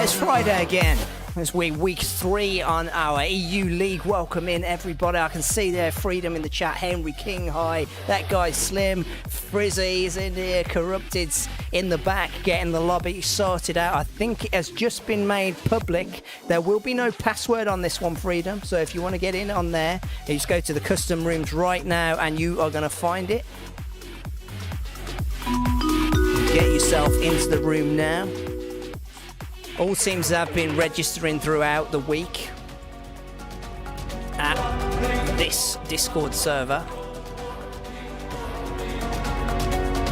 It's Friday again. It's week 3 on our EU League. Welcome in, everybody. I can see there Freedom in the chat. Henry King, hi. That guy Slim. Frizzy's in here. Corrupted's in the back, getting the lobby sorted out. I think it has just been made public. There will be no password on this one, Freedom. So if you want to get in on there, you just go to the custom rooms right now and you are going to find it. Get yourself into the room now. All teams have been registering throughout the week at this Discord server,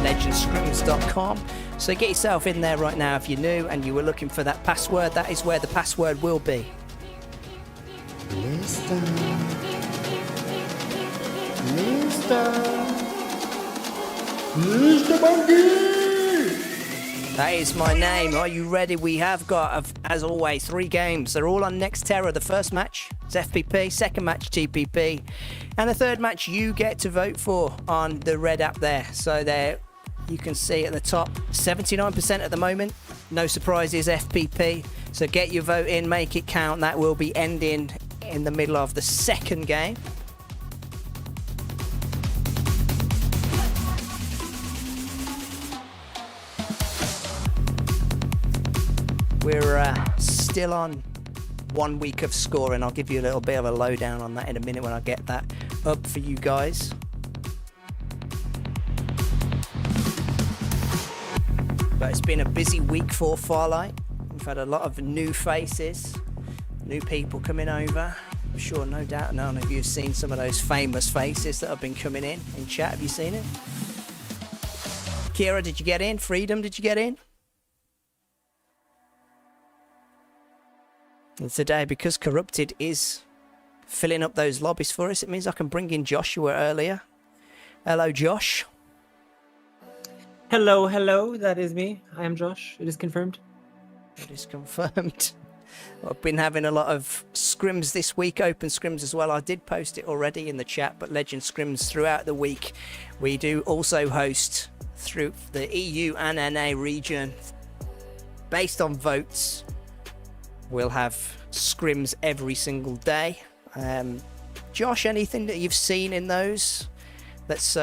LegendScrims.com. So get yourself in there right now if you're new and you were looking for that password. That is where the password will be. ListerBungi! That is my name. Are you ready? We have got, as always, 3 games. They're all on Nextera. The first match is FPP, second match TPP, and the third match you get to vote for on the red app there. So there you can see at the top, 79% at the moment. No surprises, FPP. So get your vote in, make it count. That will be ending in the middle of the second game. We're still on 1 week of scoring. I'll give you a little bit of a lowdown on that in a minute when I get that up for you guys. But it's been a busy week for Farlight. We've had a lot of new faces, new people coming over. I'm sure, no doubt, none of you have seen some of those famous faces that have been coming in chat. Have you seen it? Kira, did you get in? Freedom, did you get in? And today, because Corrupted is filling up those lobbies for us, it means I can bring in Joshua earlier. Hello, Josh. Hello, hello. That is me. I am Josh. It is confirmed. It is confirmed. I've been having a lot of scrims this week, open scrims as well. I did post it already in the chat, but LegendScrims throughout the week. We do also host through the EU and NA region based on votes. We'll have scrims every single day. Josh, anything that you've seen in those that's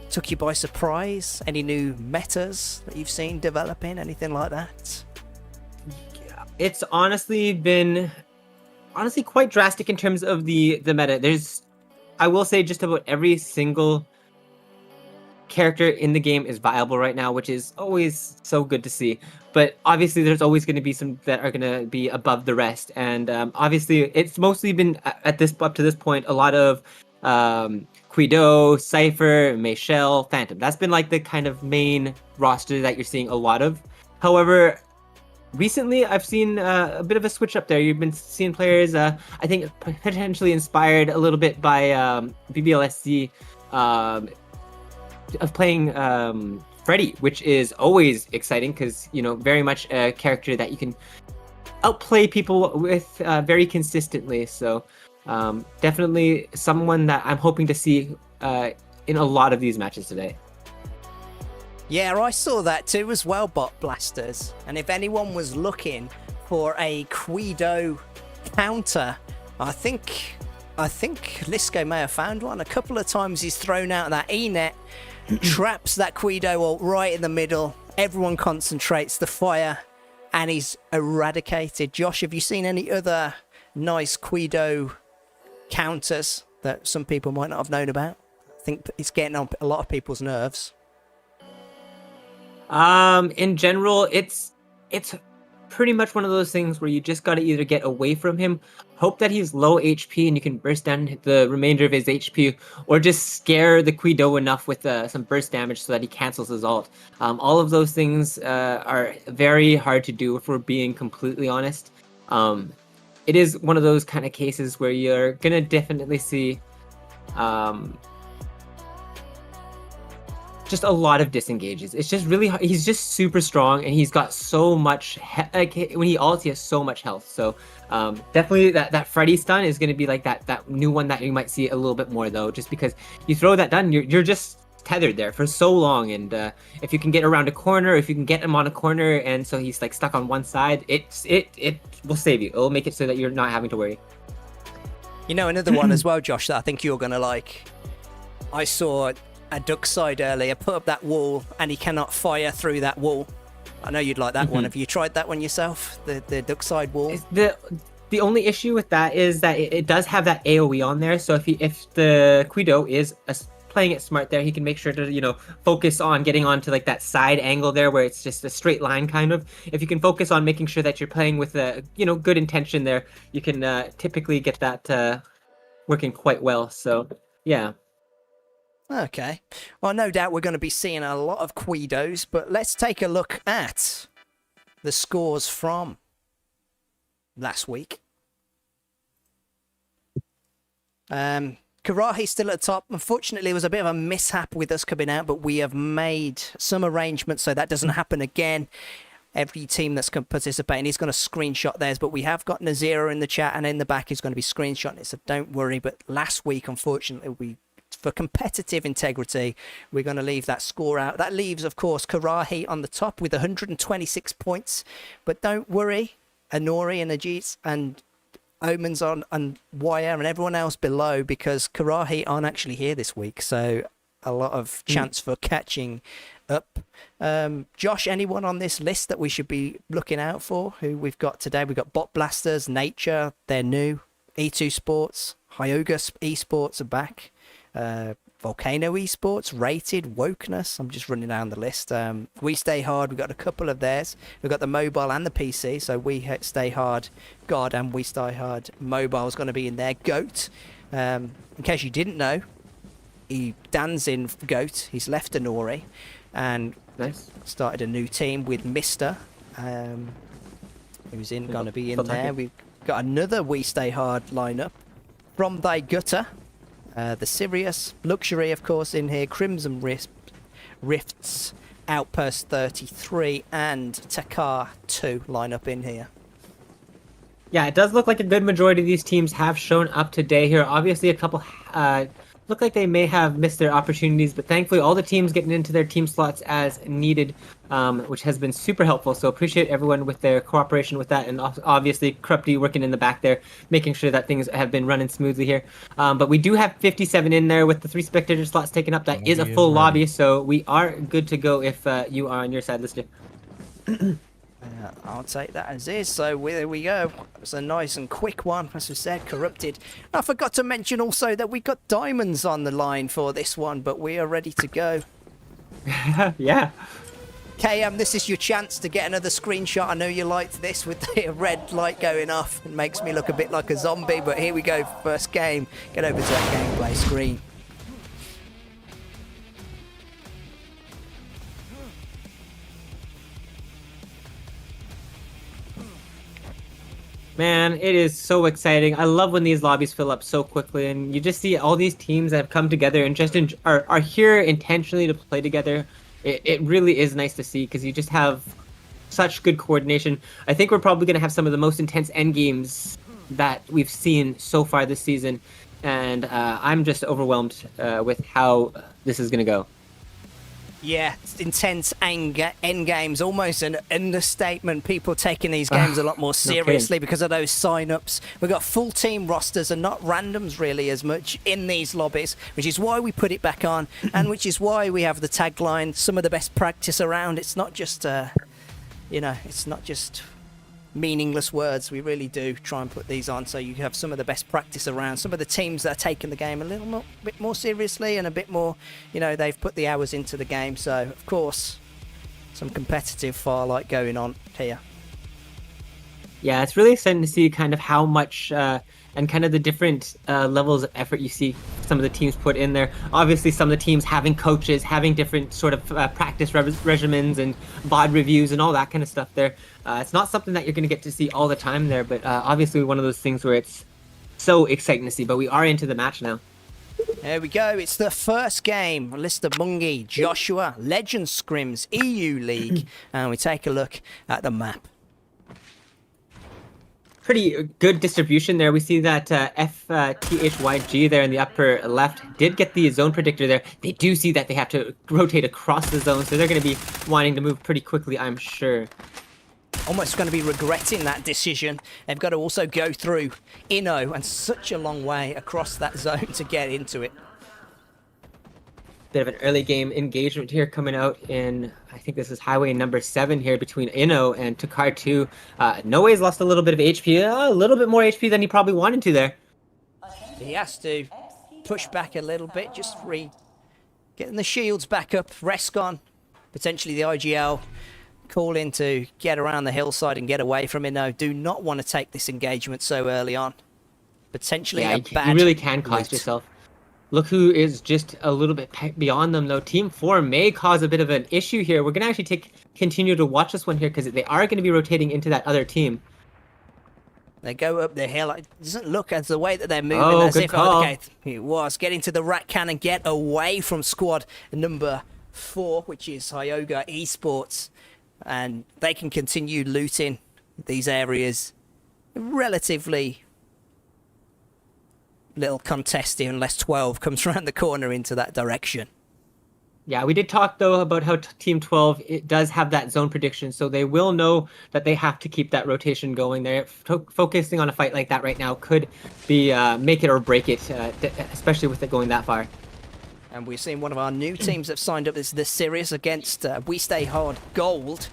took you by surprise? Any new metas that you've seen developing? Anything like that? It's honestly been quite drastic in terms of the meta. I will say just about every single character in the game is viable right now, which is always so good to see. But obviously there's always going to be some that are going to be above the rest, and obviously it's mostly been up to this point a lot of Quido, Cypher, Mayshell, Phantom. That's been like the kind of main roster that you're seeing a lot of. However, recently I've seen a bit of a switch up there. You've been seeing players I think potentially inspired a little bit by BBLSC of playing Freddy, which is always exciting because, you know, very much a character that you can outplay people with very consistently. So definitely someone that I'm hoping to see in a lot of these matches today. Yeah, I saw that too as well, Bot Blasters. And if anyone was looking for a Quido counter, I think Lisco may have found one. A couple of times he's thrown out that E-net, traps that Quido ult right in the middle. Everyone concentrates the fire, and he's eradicated. Josh, have you seen any other nice Quido counters that some people might not have known about? I think it's getting on a lot of people's nerves. In general, it's pretty much one of those things where you just got to either get away from him, hope that he's low HP and you can burst down the remainder of his HP, or just scare the Quido enough with some burst damage so that he cancels his ult. All of those things are very hard to do if we're being completely honest. It is one of those kind of cases where you're gonna definitely see just a lot of disengages. It's just really hard. He's just super strong, and he's got so much like when he ults, he has so much health. So definitely that Freddy stun is going to be like that new one that you might see a little bit more though, just because you throw that down, you're just tethered there for so long, and if you can get around a corner, if you can get him on a corner, and so he's like stuck on one side, it will save you. It'll make it so that you're not having to worry. You know, another one as well, Josh, that I think you're gonna like. I saw a duck side earlier put up that wall, and he cannot fire through that wall. I know you'd like that one. Have you tried that one yourself? The duck side wall. The only issue with that is that it does have that AOE on there. So if the Quido is playing it smart there, he can make sure to focus on getting onto like that side angle there where it's just a straight line kind of. If you can focus on making sure that you're playing with a good intention there, you can typically get that working quite well. So yeah. Okay. Well, no doubt we're going to be seeing a lot of Quidos, but let's take a look at the scores from last week. Karahi still at the top. Unfortunately, it was a bit of a mishap with us coming out, but we have made some arrangements so that doesn't happen again. Every team that's participating is going to screenshot theirs, but we have got Nazira in the chat, and in the back is going to be screenshotting it, so don't worry. But last week, unfortunately, for competitive integrity, we're going to leave that score out. That leaves, of course, Karahi on the top with 126 points, but don't worry, Anori and Ajit and Omens on and Wire and everyone else below, because Karahi aren't actually here this week, so a lot of chance for catching up. Josh, anyone on this list that we should be looking out for who we've got today? We've got Bot Blasters, Nature, they're new, E2 Sports, Hyoga Esports are back, Volcano Esports, Rated, Wokeness. I'm just running down the list. We Stay Hard, we've got a couple of theirs. We've got the mobile and the PC, so We Stay Hard God and We Stay Hard Mobile is going to be in there. Goat, in case you didn't know, Dan's in Goat. He's left Anori and started a new team with Mister, who's going to be in there. We've got another We Stay Hard lineup from Thy Gutter. The Sirius, Luxury, of course, in here, Crimson Rifts, Outpost 33, and Takar 2 line up in here. Yeah, it does look like a good majority of these teams have shown up today here. Obviously, a couple look like they may have missed their opportunities, but thankfully all the teams getting into their team slots as needed, which has been super helpful. So appreciate everyone with their cooperation with that, and obviously Krupti working in the back there, making sure that things have been running smoothly here. But we do have 57 in there with the 3 spectator slots taken up. That is a full lobby, so we are good to go if you are on your side, Lister. I'll take that as is. So there we go. It's a nice and quick one, as we said, corrupted. I forgot to mention also that we got diamonds on the line for this one, but we are ready to go. Yeah. KM, this is your chance to get another screenshot. I know you liked this with the red light going off. It makes me look a bit like a zombie, but here we go. First game. Get over to that gameplay screen. Man, it is so exciting. I love when these lobbies fill up so quickly, and you just see all these teams that have come together and just are here intentionally to play together. It really is nice to see, because you just have such good coordination. I think we're probably going to have some of the most intense end games that we've seen so far this season, and I'm just overwhelmed with how this is going to go. Yeah, intense end games, almost an understatement. People taking these games a lot more seriously because of those sign-ups. We've got full team rosters and not randoms really as much in these lobbies, which is why we put it back on, and which is why we have the tagline, some of the best practice around. It's not just, it's not just meaningless words. We really do try and put these on so you have some of the best practice around. Some of the teams that are taking the game a little bit more seriously and a bit more, they've put the hours into the game. So, of course, some competitive Farlight going on here. Yeah, it's really exciting to see kind of how much and kind of the different levels of effort you see some of the teams put in there. Obviously, some of the teams having coaches, having different sort of practice regimens and VOD reviews and all that kind of stuff there. It's not something that you're going to get to see all the time there, but obviously one of those things where it's so exciting to see. But we are into the match now. There we go. It's the first game. ListerBungi, Joshua, LegendScrims, EU League. And we take a look at the map. pretty good distribution there. We see that FTHYG there in the upper left did get the zone predictor there. They do see that they have to rotate across the zone, so they're going to be wanting to move pretty quickly, I'm sure. Almost going to be regretting that decision. They've got to also go through Inno and such a long way across that zone to get into it. Bit of an early game engagement here coming out in, I think this is highway number 7 here between Inno and Takar 2. Noe's lost a little bit of HP, a little bit more HP than he probably wanted to there. He has to push back a little bit, just getting the shields back up. Rescon, potentially the IGL, call in to get around the hillside and get away from Inno. Do not want to take this engagement so early on. Potentially a bad you really can cost route. yourself. Look who is just a little bit beyond them, though. Team 4 may cause a bit of an issue here. We're going to actually continue to watch this one here because they are going to be rotating into that other team. They go up the hill. It doesn't look as the way that they're moving as good if call. okay, it was getting to the rat can and get away from squad number 4, which is Hyoga Esports, and they can continue looting these areas relatively little contested unless 12 comes around the corner into that direction. Yeah, we did talk, though, about how Team 12 it does have that zone prediction, so they will know that they have to keep that rotation going. They're focusing on a fight like that right now could be make it or break it, especially with it going that far. And we're seeing one of our new teams that have signed up. This is the Sirius against We Stay Hard Gold.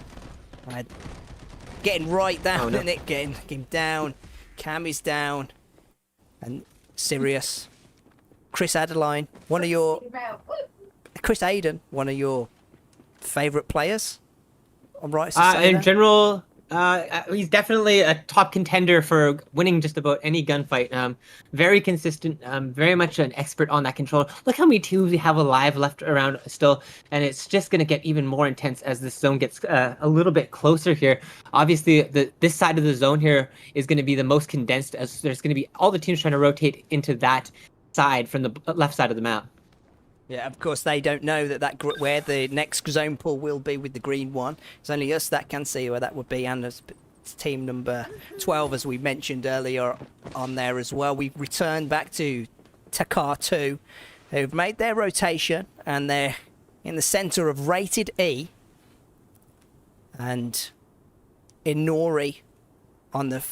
Getting right down in it, getting down. Cam is down. And Sirius. Chris Adeline, Chris Aiden, one of your favourite players? I'm right to say in that? general, he's definitely a top contender for winning just about any gunfight. Very consistent, very much an expert on that control. Look how many teams we have alive left around still, and it's just going to get even more intense as this zone gets a little bit closer here. Obviously, this side of the zone here is going to be the most condensed, as there's going to be all the teams trying to rotate into that side from the left side of the map. Yeah, of course, they don't know where the next zone pull will be with the green one. It's only us that can see where that would be, and it's team number 12, as we mentioned earlier, on there as well. We've returned back to Takar 2, who've made their rotation, and they're in the centre of Rated E, and Inori on the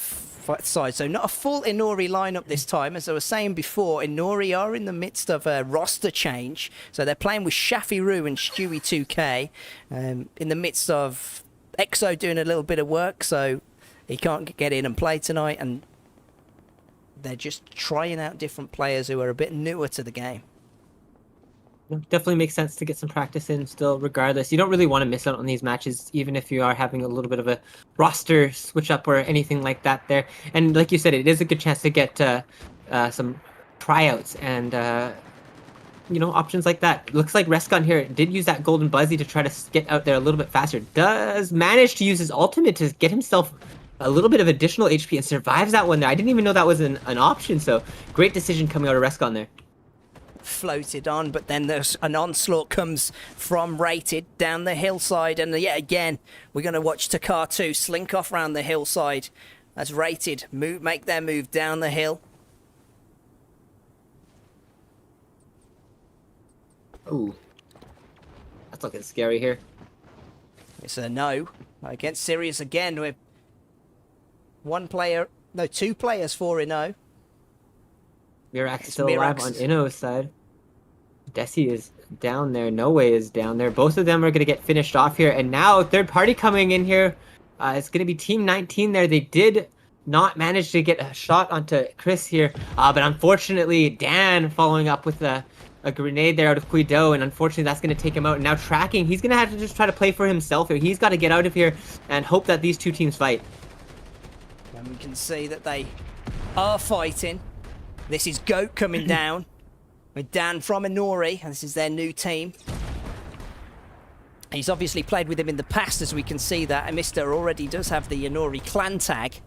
side. So not a full Inori lineup this time. As I was saying before, Inori are in the midst of a roster change. So they're playing with Shafiru and Stewie 2K in the midst of EXO doing a little bit of work, so he can't get in and play tonight. And they're just trying out different players who are a bit newer to the game. Definitely makes sense to get some practice in still, regardless. You don't really want to miss out on these matches, even if you are having a little bit of a roster switch up or anything like that there. And like you said, it is a good chance to get some tryouts and, options like that. Looks like Rescon here did use that Golden Buzzy to try to get out there a little bit faster. Does manage to use his ultimate to get himself a little bit of additional HP and survives that one there. I didn't even know that was an option, so great decision coming out of Rescon there. Floated on, but then there's an onslaught comes from Rated down the hillside, and yet again we're going to watch Takar 2 slink off around the hillside as Rated make their move down the hill. Ooh, that's looking scary here. It's a no against Sirius again with two players for Inno. Mirax still alive on Inno's side. Desi is down there. No Way is down there. Both of them are going to get finished off here. And now third party coming in here. It's going to be Team 19 there. They did not manage to get a shot onto Chris here. But unfortunately, Dan following up with a grenade there out of Guido. And unfortunately, that's going to take him out. And now tracking. He's going to have to just try to play for himself here. He's got to get out of here and hope that these two teams fight. And we can see that they are fighting. This is Goat coming down with Dan from Inori, and this is their new team. He's obviously played with him in the past, as we can see that. And Mr. already does have the Inori clan tag.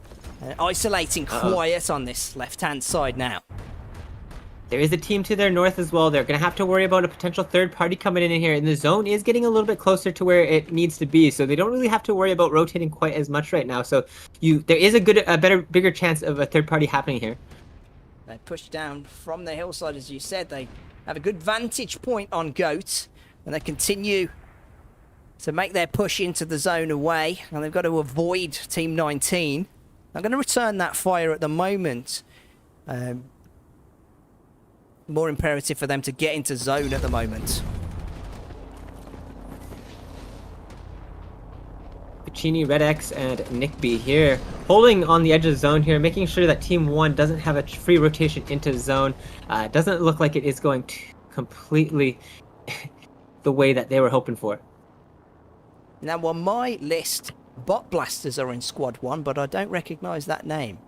Isolating quiet on this left-hand side now. There is a team to their north as well. They're going to have to worry about a potential third party coming in here. And the zone is getting a little bit closer to where it needs to be. So they don't really have to worry about rotating quite as much right now. So there is bigger chance of a third party happening here. They push down from the hillside, as you said. They have a good vantage point on Goat. And they continue to make their push into the zone away. And they've got to avoid Team 19. I'm going to return that fire at the moment. More imperative for them to get into zone at the moment. Piccini, Red X, and Nick B here, holding on the edge of the zone here, making sure that Team 1 doesn't have a free rotation into zone. It doesn't look like it is going to completely the way that they were hoping for. Now, on my list, Bot Blasters are in Squad 1, but I don't recognise that name.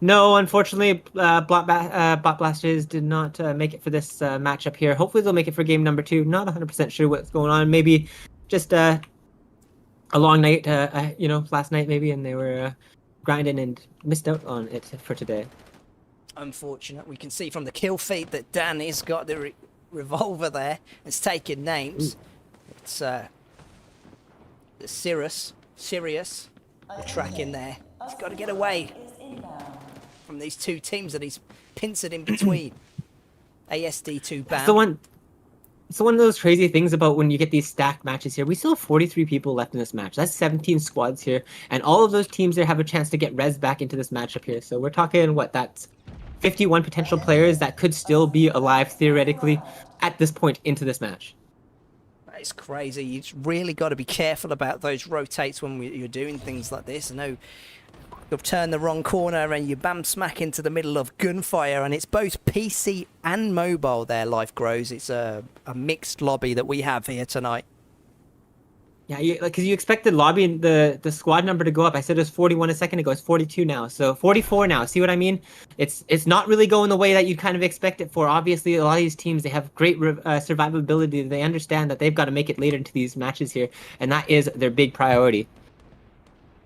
No, unfortunately, Bot Blasters did not make it for this matchup here. Hopefully they'll make it for game number 2. Not 100% sure what's going on. Maybe just a long night, last night maybe, and they were grinding and missed out on it for today. Unfortunate. We can see from the kill feed that Danny's got the revolver there. It's taking names. Ooh. It's Sirius. The track in there. He's got to get away from these two teams that he's pincered in between. ASD2 ban. It's one of those crazy things about when you get these stacked matches here. We still have 43 people left in this match. That's 17 squads here. And all of those teams there have a chance to get res back into this matchup here. So we're talking, that's 51 potential players that could still be alive theoretically at this point into this match. It's crazy. You've really got to be careful about those rotates when you're doing things like this. I know you've turned the wrong corner and you bam smack into the middle of gunfire, and it's both PC and mobile there, Life Grows. It's a mixed lobby that we have here tonight. Yeah, because you expect the lobby and the squad number to go up. I said it was 41 a second ago. It's 42 now. So 44 now. See what I mean? It's not really going the way that you'd kind of expect it for. Obviously, a lot of these teams, they have great survivability. They understand that they've got to make it later into these matches here, and that is their big priority.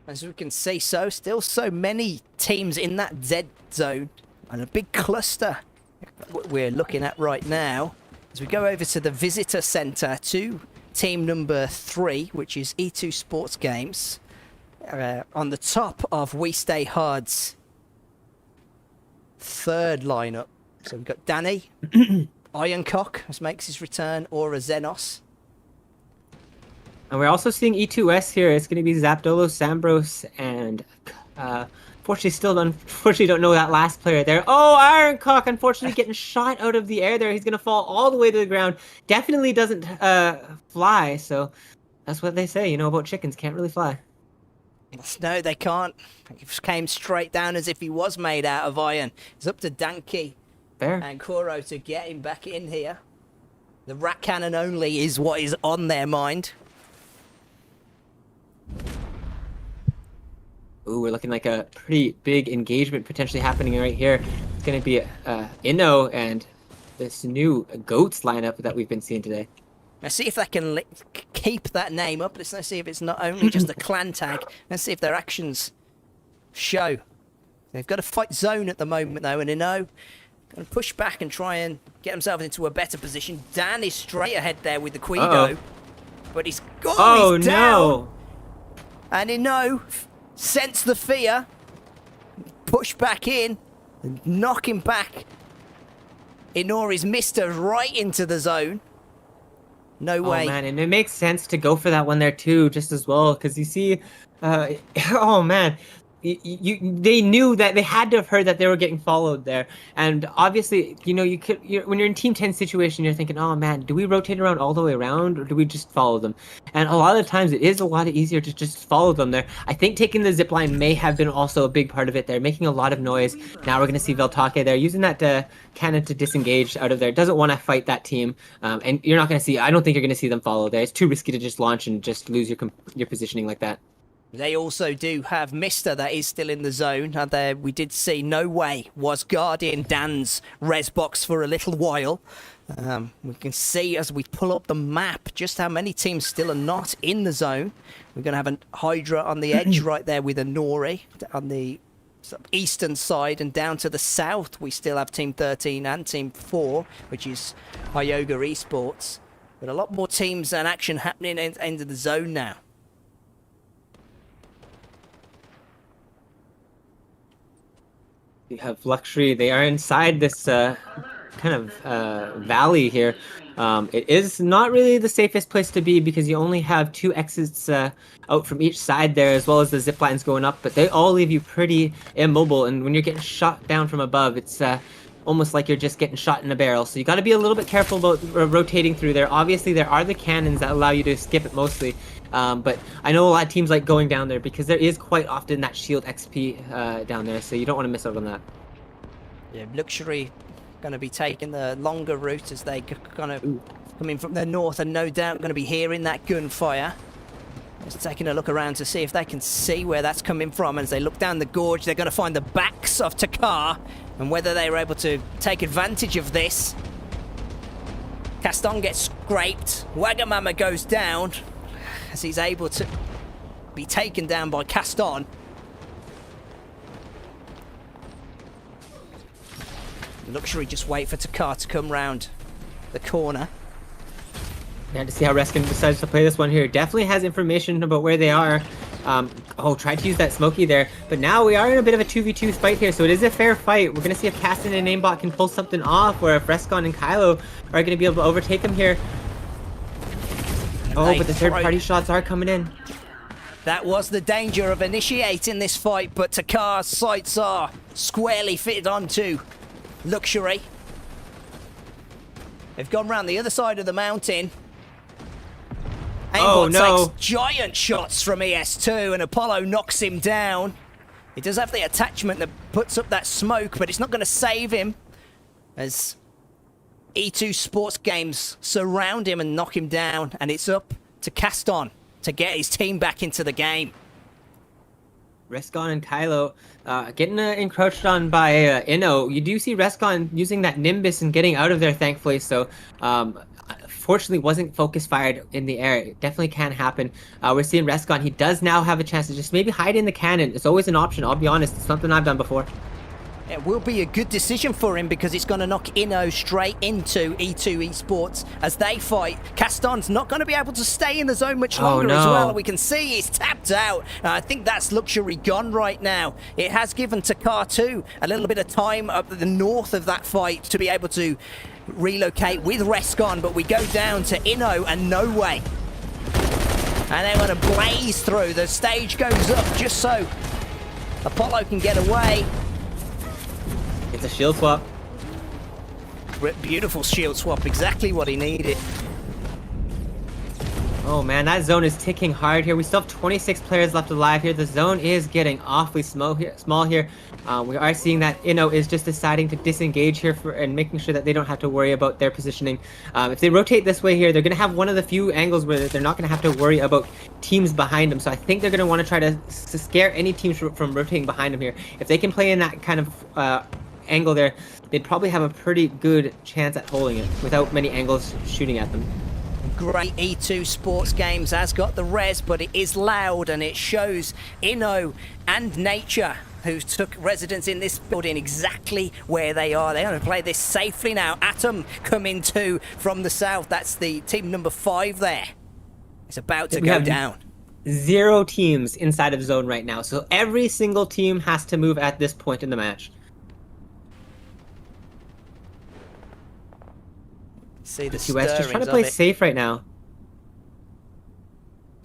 As we can see, still so many teams in that Z zone, and a big cluster we're looking at right now. As we go over to the visitor centre to team number 3, which is E2 Sports Games, on the top of We Stay Hard's third lineup. So we've got Danny, Ironcock, as makes his return, Aura Xenos. And we're also seeing E2S here. It's going to be Zapdolo, Sambros, and unfortunately don't know that last player there. Oh, Ironcock, unfortunately getting shot out of the air there. He's going to fall all the way to the ground. Definitely doesn't fly, so that's what they say, about chickens. Can't really fly. No, they can't. He came straight down as if he was made out of iron. It's up to Danke and Kuro to get him back in here. The rat cannon only is what is on their mind. Ooh, we're looking like a pretty big engagement potentially happening right here. It's going to be Inno and this new Goats lineup that we've been seeing today. Let's see if they can keep that name up. Let's see if it's not only just a clan tag. Let's see if their actions show. They've got to fight zone at the moment, though, and Inno going to push back and try and get himself into a better position. Dan is straight ahead there with the Queedo, but he's down. No! And Inno sense the fear, push back in, and knock him back. Inori's missed her right into the zone. No way. Oh man, and it makes sense to go for that one there too, just as well, because you see, oh man, they knew that they had to have heard that they were getting followed there, and obviously, when you're in Team 10 situation, you're thinking, oh man, do we rotate around all the way around, or do we just follow them? And a lot of the times, it is a lot easier to just follow them there. I think taking the zip line may have been also a big part of it there, making a lot of noise. Now we're going to see Veltake there, using that cannon to disengage out of there. Doesn't want to fight that team, and you're not going to see, I don't think you're going to see them follow there. It's too risky to just launch and just lose your positioning like that. They also do have Mister that is still in the zone. And there we did see No Way was guarding Dan's res box for a little while. We can see as we pull up the map just how many teams still are not in the zone. We're going to have a Hydra on the edge right there with a Nori on the eastern side, and down to the south we still have Team 13 and Team 4, which is Yoga Esports. But a lot more teams and action happening at the end of the zone now. You have Luxury. They are inside this kind of valley here. It is not really the safest place to be because you only have 2 exits out from each side there, as well as the zip lines going up, but they all leave you pretty immobile, and when you're getting shot down from above, it's almost like you're just getting shot in a barrel. So you got to be a little bit careful about rotating through there. Obviously, there are the cannons that allow you to skip it mostly, but I know a lot of teams like going down there because there is quite often that shield XP down there, so you don't want to miss out on that. Yeah, Luxury going to be taking the longer route as they kind of come in from the north, and no doubt going to be hearing that gunfire. Just taking a look around to see if they can see where that's coming from. As they look down the gorge, they're going to find the backs of Takar, and whether they were able to take advantage of this. Caston gets scraped. Wagamama goes down as he's able to be taken down by Caston. Luxury just wait for Takar to come round the corner. Yeah, to see how Reskin decides to play this one here. Definitely has information about where they are. Tried to use that Smokey there. But now we are in a bit of a 2v2 fight here, so it is a fair fight. We're going to see if Caston and Aimbot can pull something off, or if Rescon and Kylo are going to be able to overtake him here. Oh, but the third-party shots are coming in. That was the danger of initiating this fight, but Takar's sights are squarely fitted onto Luxury. They've gone round the other side of the mountain. Oh, Aimbot no. takes giant shots from ES2, and Apollo knocks him down. He does have the attachment that puts up that smoke, but it's not going to save him as E2 Sports Games surround him and knock him down, and it's up to Caston to get his team back into the game. Rescon and Kylo getting encroached on by Inno. You do see Rescon using that Nimbus and getting out of there, thankfully. So, fortunately, wasn't focus fired in the air. It definitely can happen. We're seeing Rescon. He does now have a chance to just maybe hide in the cannon. It's always an option. I'll be honest. It's something I've done before. It will be a good decision for him because it's going to knock Inno straight into E2 Esports as they fight. Caston's not going to be able to stay in the zone much longer as well. We can see he's tapped out. I think that's Luxury gone right now. It has given Takar 2 a little bit of time up the north of that fight to be able to relocate with Rescon, but we go down to Inno and No Way. And they're going to blaze through. The stage goes up just so Apollo can get away. It's a shield swap. Beautiful shield swap, exactly what he needed. Oh man, that zone is ticking hard here. We still have 26 players left alive here. The zone is getting awfully small here. We are seeing that Inno is just deciding to disengage here and making sure that they don't have to worry about their positioning. If they rotate this way here, they're going to have one of the few angles where they're not going to have to worry about teams behind them. So I think they're going to want to try to scare any teams from rotating behind them here. If they can play in that kind of angle there, they'd probably have a pretty good chance at holding it without many angles shooting at them. Great E2 Sports Games has got the res, but it is loud and it shows Inno and Nature, who took residence in this building, exactly where they are. They're going to play this safely now. Atom coming too from the south. That's the team number 5 there. It's about to go down. 0 teams inside of zone right now, so every single team has to move at this point in the match. See the US just trying to play safe right now.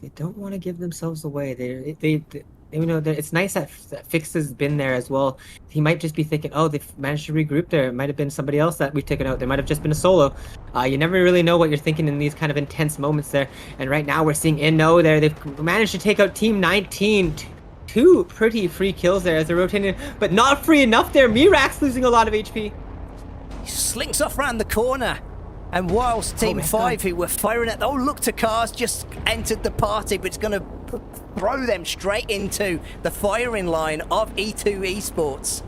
They don't want to give themselves away. They you know, it's nice that Fix has been there as well. He might just be thinking, oh, they've managed to regroup there. It might have been somebody else that we've taken out. There might have just been a solo. You never really know what you're thinking in these kind of intense moments there. And right now we're seeing Inno there. They've managed to take out Team 19. 2 pretty free kills there as they're rotating, but not free enough there. Mirax losing a lot of HP. He slinks off around the corner. And whilst Team 5, who were firing at... Oh, look, Takar's just entered the party, but it's going to throw them straight into the firing line of E2 Esports.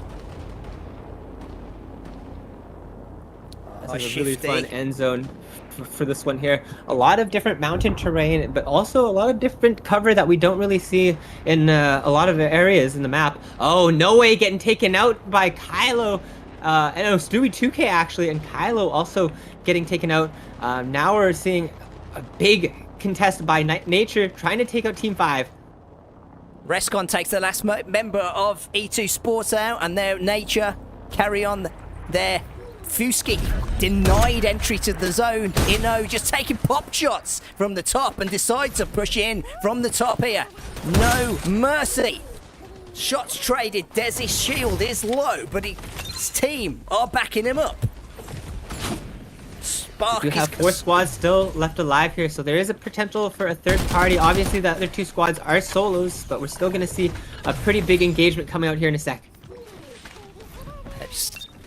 That's a really fun end zone for this one here. A lot of different mountain terrain, but also a lot of different cover that we don't really see in a lot of the areas in the map. Oh, no way, getting taken out by Kylo. And it was Stewie 2K actually, and Kylo also getting taken out. Now we're seeing a big contest by Nature trying to take out Team 5. Rescon takes the last member of E2 Sports out, and their Nature carry on their Fusky denied entry to the zone. Inno just taking pop shots from the top and decides to push in from the top here. No mercy. Shots traded. Desi's shield is low, but his team are backing him up. Spark We have 4 squads still left alive here, so there is a potential for a third party. Obviously, the other 2 squads are solos, but we're still going to see a pretty big engagement coming out here in a sec.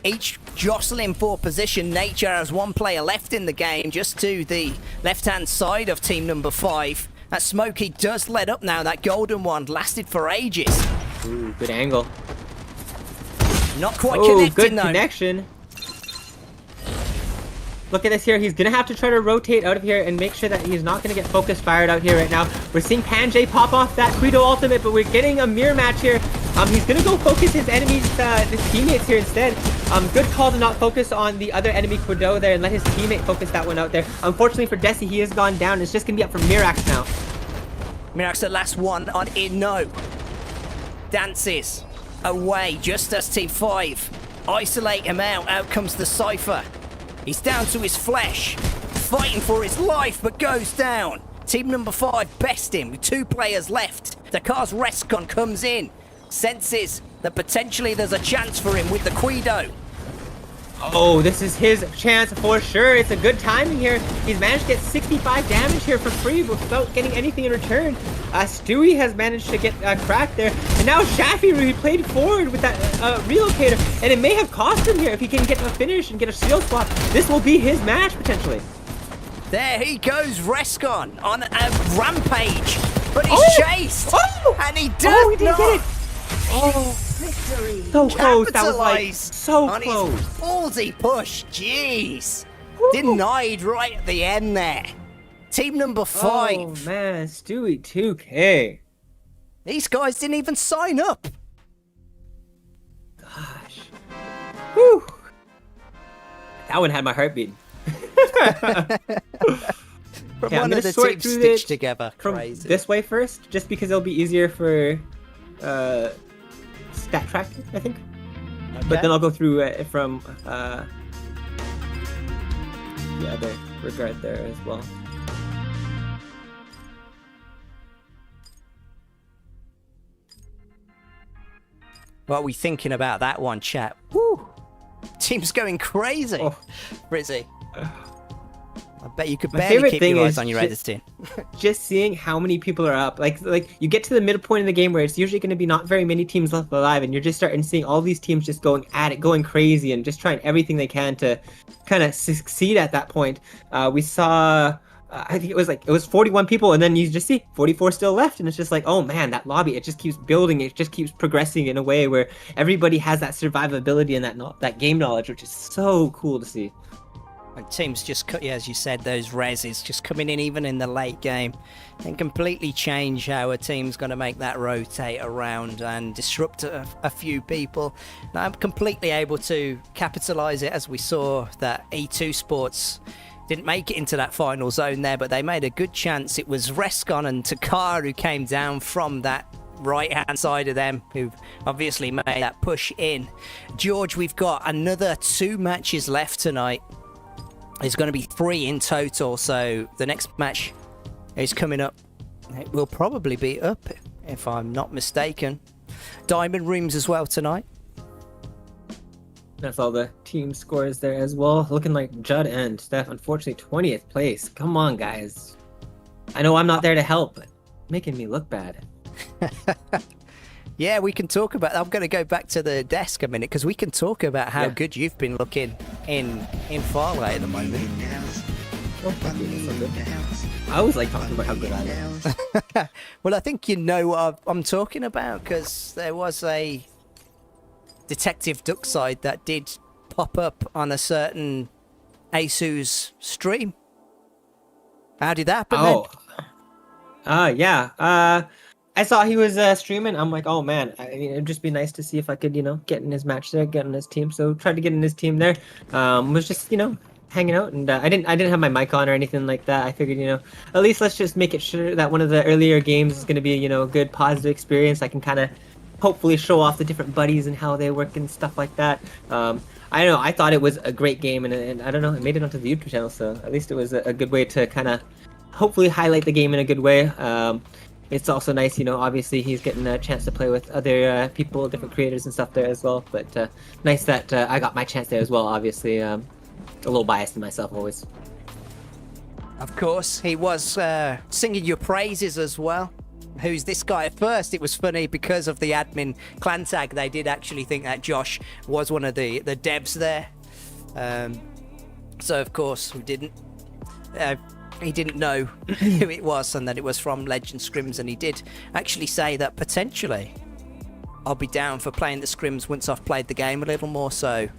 Each jostling for position. Nature has 1 player left in the game, just to the left-hand side of team number 5. That Smokey does let up now. That golden one lasted for ages. Ooh, good angle. Not quite Oh, connecting good though. connection. Look at this here. He's going to have to try to rotate out of here and make sure that he's not going to get focus fired out here right now. We're seeing Panjay pop off that Guido ultimate, but we're getting a mirror match here. He's going to go focus his enemies, his teammates here instead. Good call to not focus on the other enemy Guido there and let his teammate focus that one out there. Unfortunately for Desi, he has gone down. It's just going to be up for Mirax now. Mirax the last one on Inno. Dances away just as team 5 isolate him out. Out comes the Cypher. He's down to his flesh, fighting for his life, but goes down. Team number 5 best him with 2 players left. Dakar's Rescon comes in, senses that potentially there's a chance for him with the Guido. Oh, this is his chance for sure. It's a good timing here. He's managed to get 65 damage here for free without getting anything in return. Stewie has managed to get cracked there. And now Shafi, he played forward with that relocator. And it may have cost him here if he can get a finish and get a shield spot. This will be his match, potentially. There he goes, Rescon on a rampage. But he's chased. Oh! And he does Oh, he didn't not. get it. Oh, Victory. so close. That was like Capitalised so on close. his ballsy push. Jeez. Woo. Denied right at the end there. Team number 5. Oh man, Stewie 2K. These guys didn't even sign up. Gosh. Whew. That one had my heart beating. From Yeah, I'm one gonna of the sort teams through stitched it together. From Crazy. this way first, just because it'll be easier for stat tracking, I think. Okay. But then I'll go through it from the other regard there as well. What are we thinking about that one, chat? Woo! Team's going crazy. Oh. Frizzy. I bet you could My barely favorite keep thing your eyes is on your editing. Just seeing how many people are up, like you get to the midpoint of the game where it's usually going to be not very many teams left alive, and you're just starting seeing all these teams just going at it, going crazy, and just trying everything they can to kind of succeed at that point. We saw, I think it was 41 people, and then you just see 44 still left, and it's just like, oh man, that lobby, it just keeps building, it just keeps progressing in a way where everybody has that survivability and that game knowledge, which is so cool to see. And teams just, yeah, as you said, those reses just coming in even in the late game and completely change how a team's going to make that rotate around and disrupt a few people. Now, I'm completely able to capitalize it, as we saw that E2 Sports didn't make it into that final zone there, but they made a good chance. It was Rescon and Takar who came down from that right-hand side of them, who obviously made that push in. George, we've got another 2 matches left tonight. There's going to be 3 in total, so the next match is coming up. It will probably be up, if I'm not mistaken. Diamond Rooms as well tonight. That's all the team scores there as well. Looking like Judd and Steph, unfortunately 20th place. Come on, guys. I know I'm not there to help, but making me look bad. Yeah, we can talk about. I'm going to go back to the desk a minute because we can talk about how good you've been looking in Farlight at the moment. I always like talking about how good I am. Well, I think you know what I'm talking about, because there was a Detective Duckside that did pop up on a certain Asu's stream How did that happen then? Yeah. I saw he was streaming. I'm like, oh man, it'd just be nice to see if I could, get in his match there, get in his team. So tried to get in his team there. Was just, hanging out, and I didn't have my mic on or anything like that. I figured, at least let's just make it sure that one of the earlier games is going to be, a good positive experience. I can kind of hopefully show off the different buddies and how they work and stuff like that. I don't know. I thought it was a great game, and I don't know. It made it onto the YouTube channel, so at least it was a good way to kind of hopefully highlight the game in a good way. It's also nice, obviously he's getting a chance to play with other people, different creators and stuff there as well. But nice that I got my chance there as well, obviously. A little biased to myself always. Of course, he was singing your praises as well. Who's this guy? At first, it was funny because of the admin clan tag. They did actually think that Josh was one of the devs there. So, of course, we didn't. He didn't know who it was and that it was from LegendScrims, and he did actually say that potentially I'll be down for playing the scrims once I've played the game a little more, so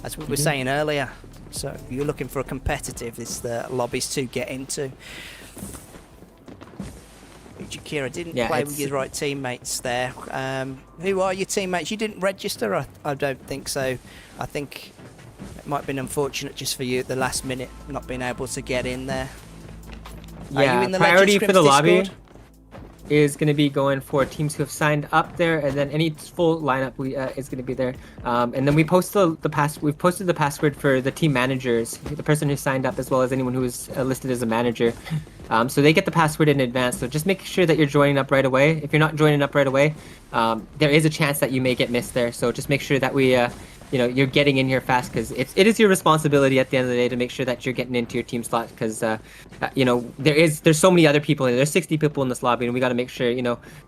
as we were saying earlier. So if you're looking for a competitive, it's the lobbies to get into. Kira didn't play with your right teammates there. Who are your teammates? You didn't register? I don't think so. I think it might have been unfortunate just for you at the last minute not being able to get in there. Yeah, are you in the priority for the Discord? lobby is going to be going for teams who have signed up there, and then any full lineup is going to be there. And then we post we've posted the password for the team managers, the person who signed up, as well as anyone who is listed as a manager. So they get the password in advance. So just make sure that you're joining up right away. If you're not joining up right away, there is a chance that you may get missed there. So just make sure that you're getting in here fast, because it is your responsibility at the end of the day to make sure that you're getting into your team slot, because there's so many other people in there. There's 60 people in this lobby, and we got to make sure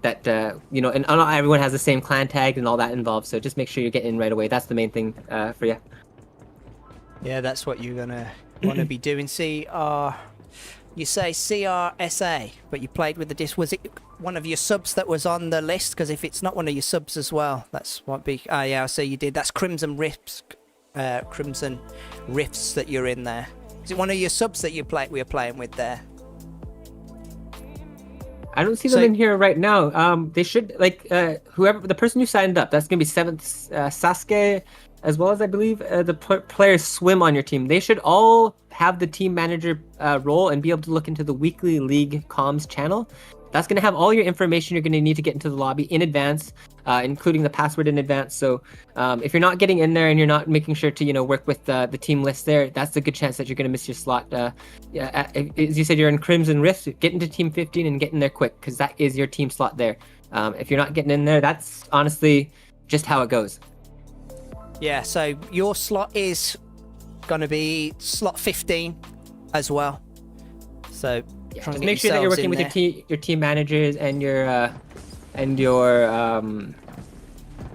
that and not everyone has the same clan tag and all that involved. So just make sure you're getting in right away. That's the main thing for you. Yeah, that's what you're gonna want to be doing. You say CRSA, but you played with the was it one of your subs that was on the list? Because if it's not one of your subs as well, that's might be. Oh yeah, I see you did. That's Crimson Rifts, Crimson Rifts that you're in there. Is it one of your subs that we are playing with there? I don't see them in here right now. They should, whoever the person who signed up. That's gonna be 7th Sasuke, as well as I believe the players Swim on your team. They should all have the team manager role and be able to look into the weekly league comms channel. That's going to have all your information you're going to need to get into the lobby in advance, including the password in advance. So if you're not getting in there and you're not making sure to work with the team list there, that's a good chance that you're going to miss your slot. As you said, you're in Crimson Rift. Get into Team 15 and get in there quick, because that is your team slot there. If you're not getting in there, that's honestly just how it goes. Yeah, so your slot is going to be slot 15 as well. So just make sure that you're working with your team managers and your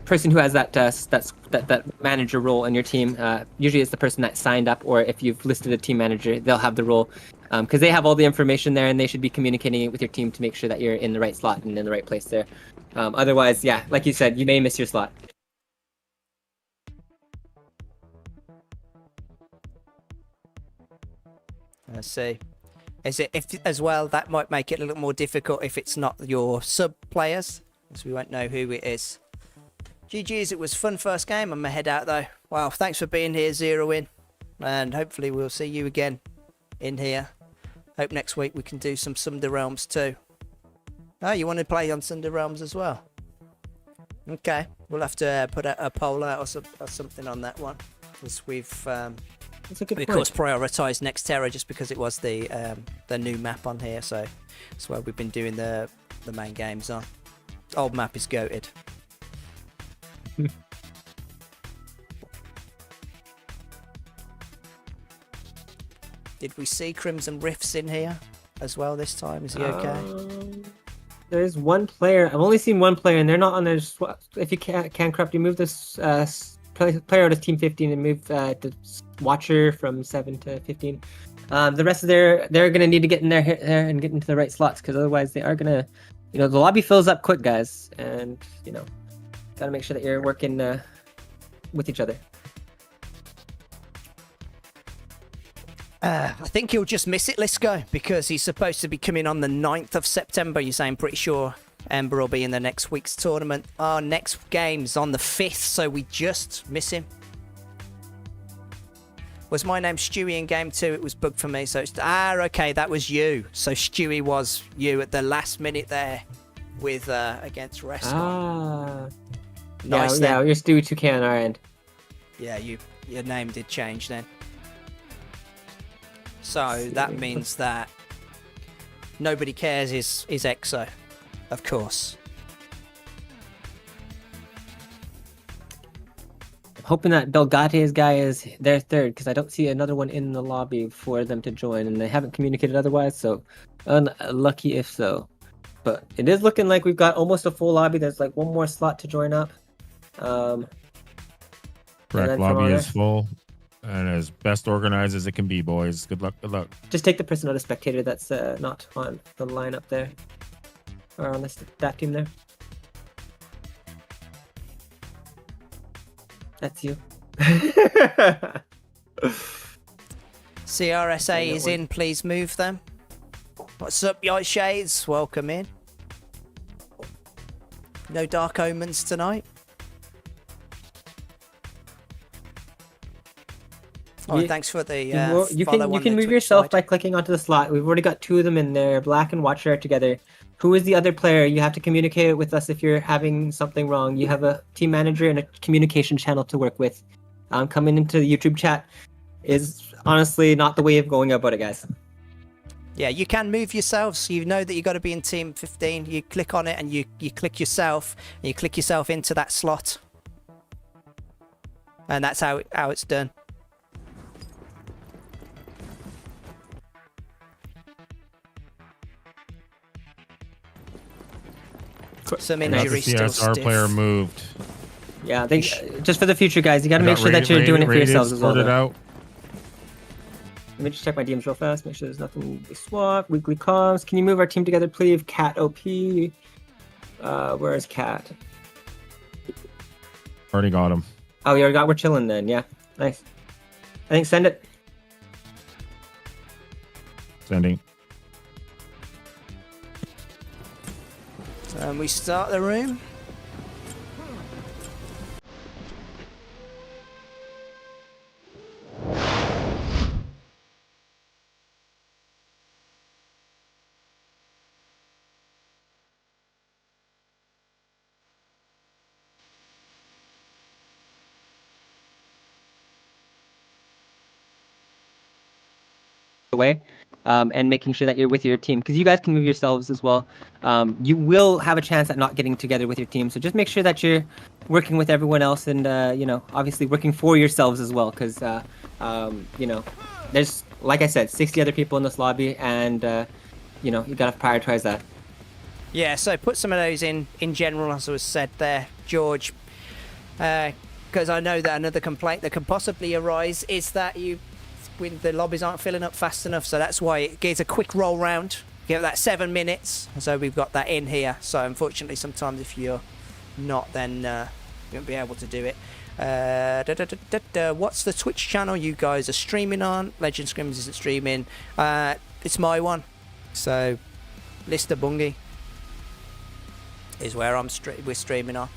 person who has that manager role in your team. Usually it's the person that signed up, or if you've listed a team manager, they'll have the role, because they have all the information there, and they should be communicating it with your team to make sure that you're in the right slot and in the right place there. Otherwise, yeah, like you said, you may miss your slot. I see. Is it as well that might make it a little more difficult if it's not your sub players, as we won't know who it is. GG's, it was fun first game. I'm gonna head out though. Wow, thanks for being here, Zero In, and hopefully we'll see you again in here. Hope next week we can do some Sunder Realms too. Oh, you want to play on Sunder Realms as well? Okay, we'll have to put a poll out or something on that one, because we've we of course prioritised Nextera just because it was the new map on here, so that's where we've been doing the main games on. Old map is goated. Did we see Crimson Rifts in here as well this time? Is he okay? There's one player. I've only seen one player, and they're not on their. If you can corrupt, you move this player out of Team 15 and move the Watcher from 7 to 15. The rest of they're gonna need to get in there and get into the right slots, because otherwise they are gonna, the lobby fills up quick, guys, and gotta make sure that you're working with each other. I think he'll just miss it, Lisco, because he's supposed to be coming on the 9th of September. You're saying pretty sure Ember will be in the next week's tournament. Our next game's on the 5th, so we just miss him. Was my name Stewie in game 2? It was bugged for me, so it's... okay, that was you. So Stewie was you at the last minute there with against Rescon. Nice. Yeah, you're Stewie 2K on our end. Yeah, your name did change then. So that means that nobody cares is EXO, of course. I'm hoping that Belgate's guy is their third, because I don't see another one in the lobby for them to join, and they haven't communicated otherwise, so unlucky if so. But it is looking like we've got almost a full lobby. There's like one more slot to join up. Correct, lobby is full. And as best organized as it can be, boys. Good luck, good luck. Just take the person out of spectator that's not on the lineup there. Or on the staff team there. That's you. CRSA is in, please move them. What's up, y'all shades? Welcome in. No dark omens tonight. Oh, thanks for the you can move yourself by clicking onto the slot. We've already got 2 of them in there. Black and Watcher are together. Who is the other player? You have to communicate with us if you're having something wrong. You have a team manager and a communication channel to work with. Coming into the YouTube chat is honestly not the way of going about it, guys. Yeah, you can move yourselves. You know that you got to be in team 15. You click on it and you click yourself. And you click yourself into that slot. And that's how it's done. Some injury still CSR stiff. player moved. Yeah, I think just for the future, guys, you got to make sure that you're doing it for yourselves as well. Out. Let me just check my DMs real fast. Make sure there's nothing we swap. Weekly comms. Can you move our team together, please? Cat OP. Where is Cat? Already got him. Oh, you already got. We're chilling then. Yeah, nice. I think send it. Sending. And we start the room. Away. And making sure that you're with your team, because you guys can move yourselves as well. You will have a chance at not getting together with your team, so just make sure that you're working with everyone else, and obviously working for yourselves as well, because there's, like I said, 60 other people in this lobby, and you gotta prioritize that. Yeah, so put some of those in general, as was said there, George, because I know that another complaint that can possibly arise is that when the lobbies aren't filling up fast enough, so that's why it gives a quick roll round. Give that 7 minutes, so we've got that in here. So unfortunately, sometimes if you're not, then you won't be able to do it. What's the Twitch channel you guys are streaming on? LegendScrims isn't streaming. It's my one. So ListerBungi is where we're streaming on.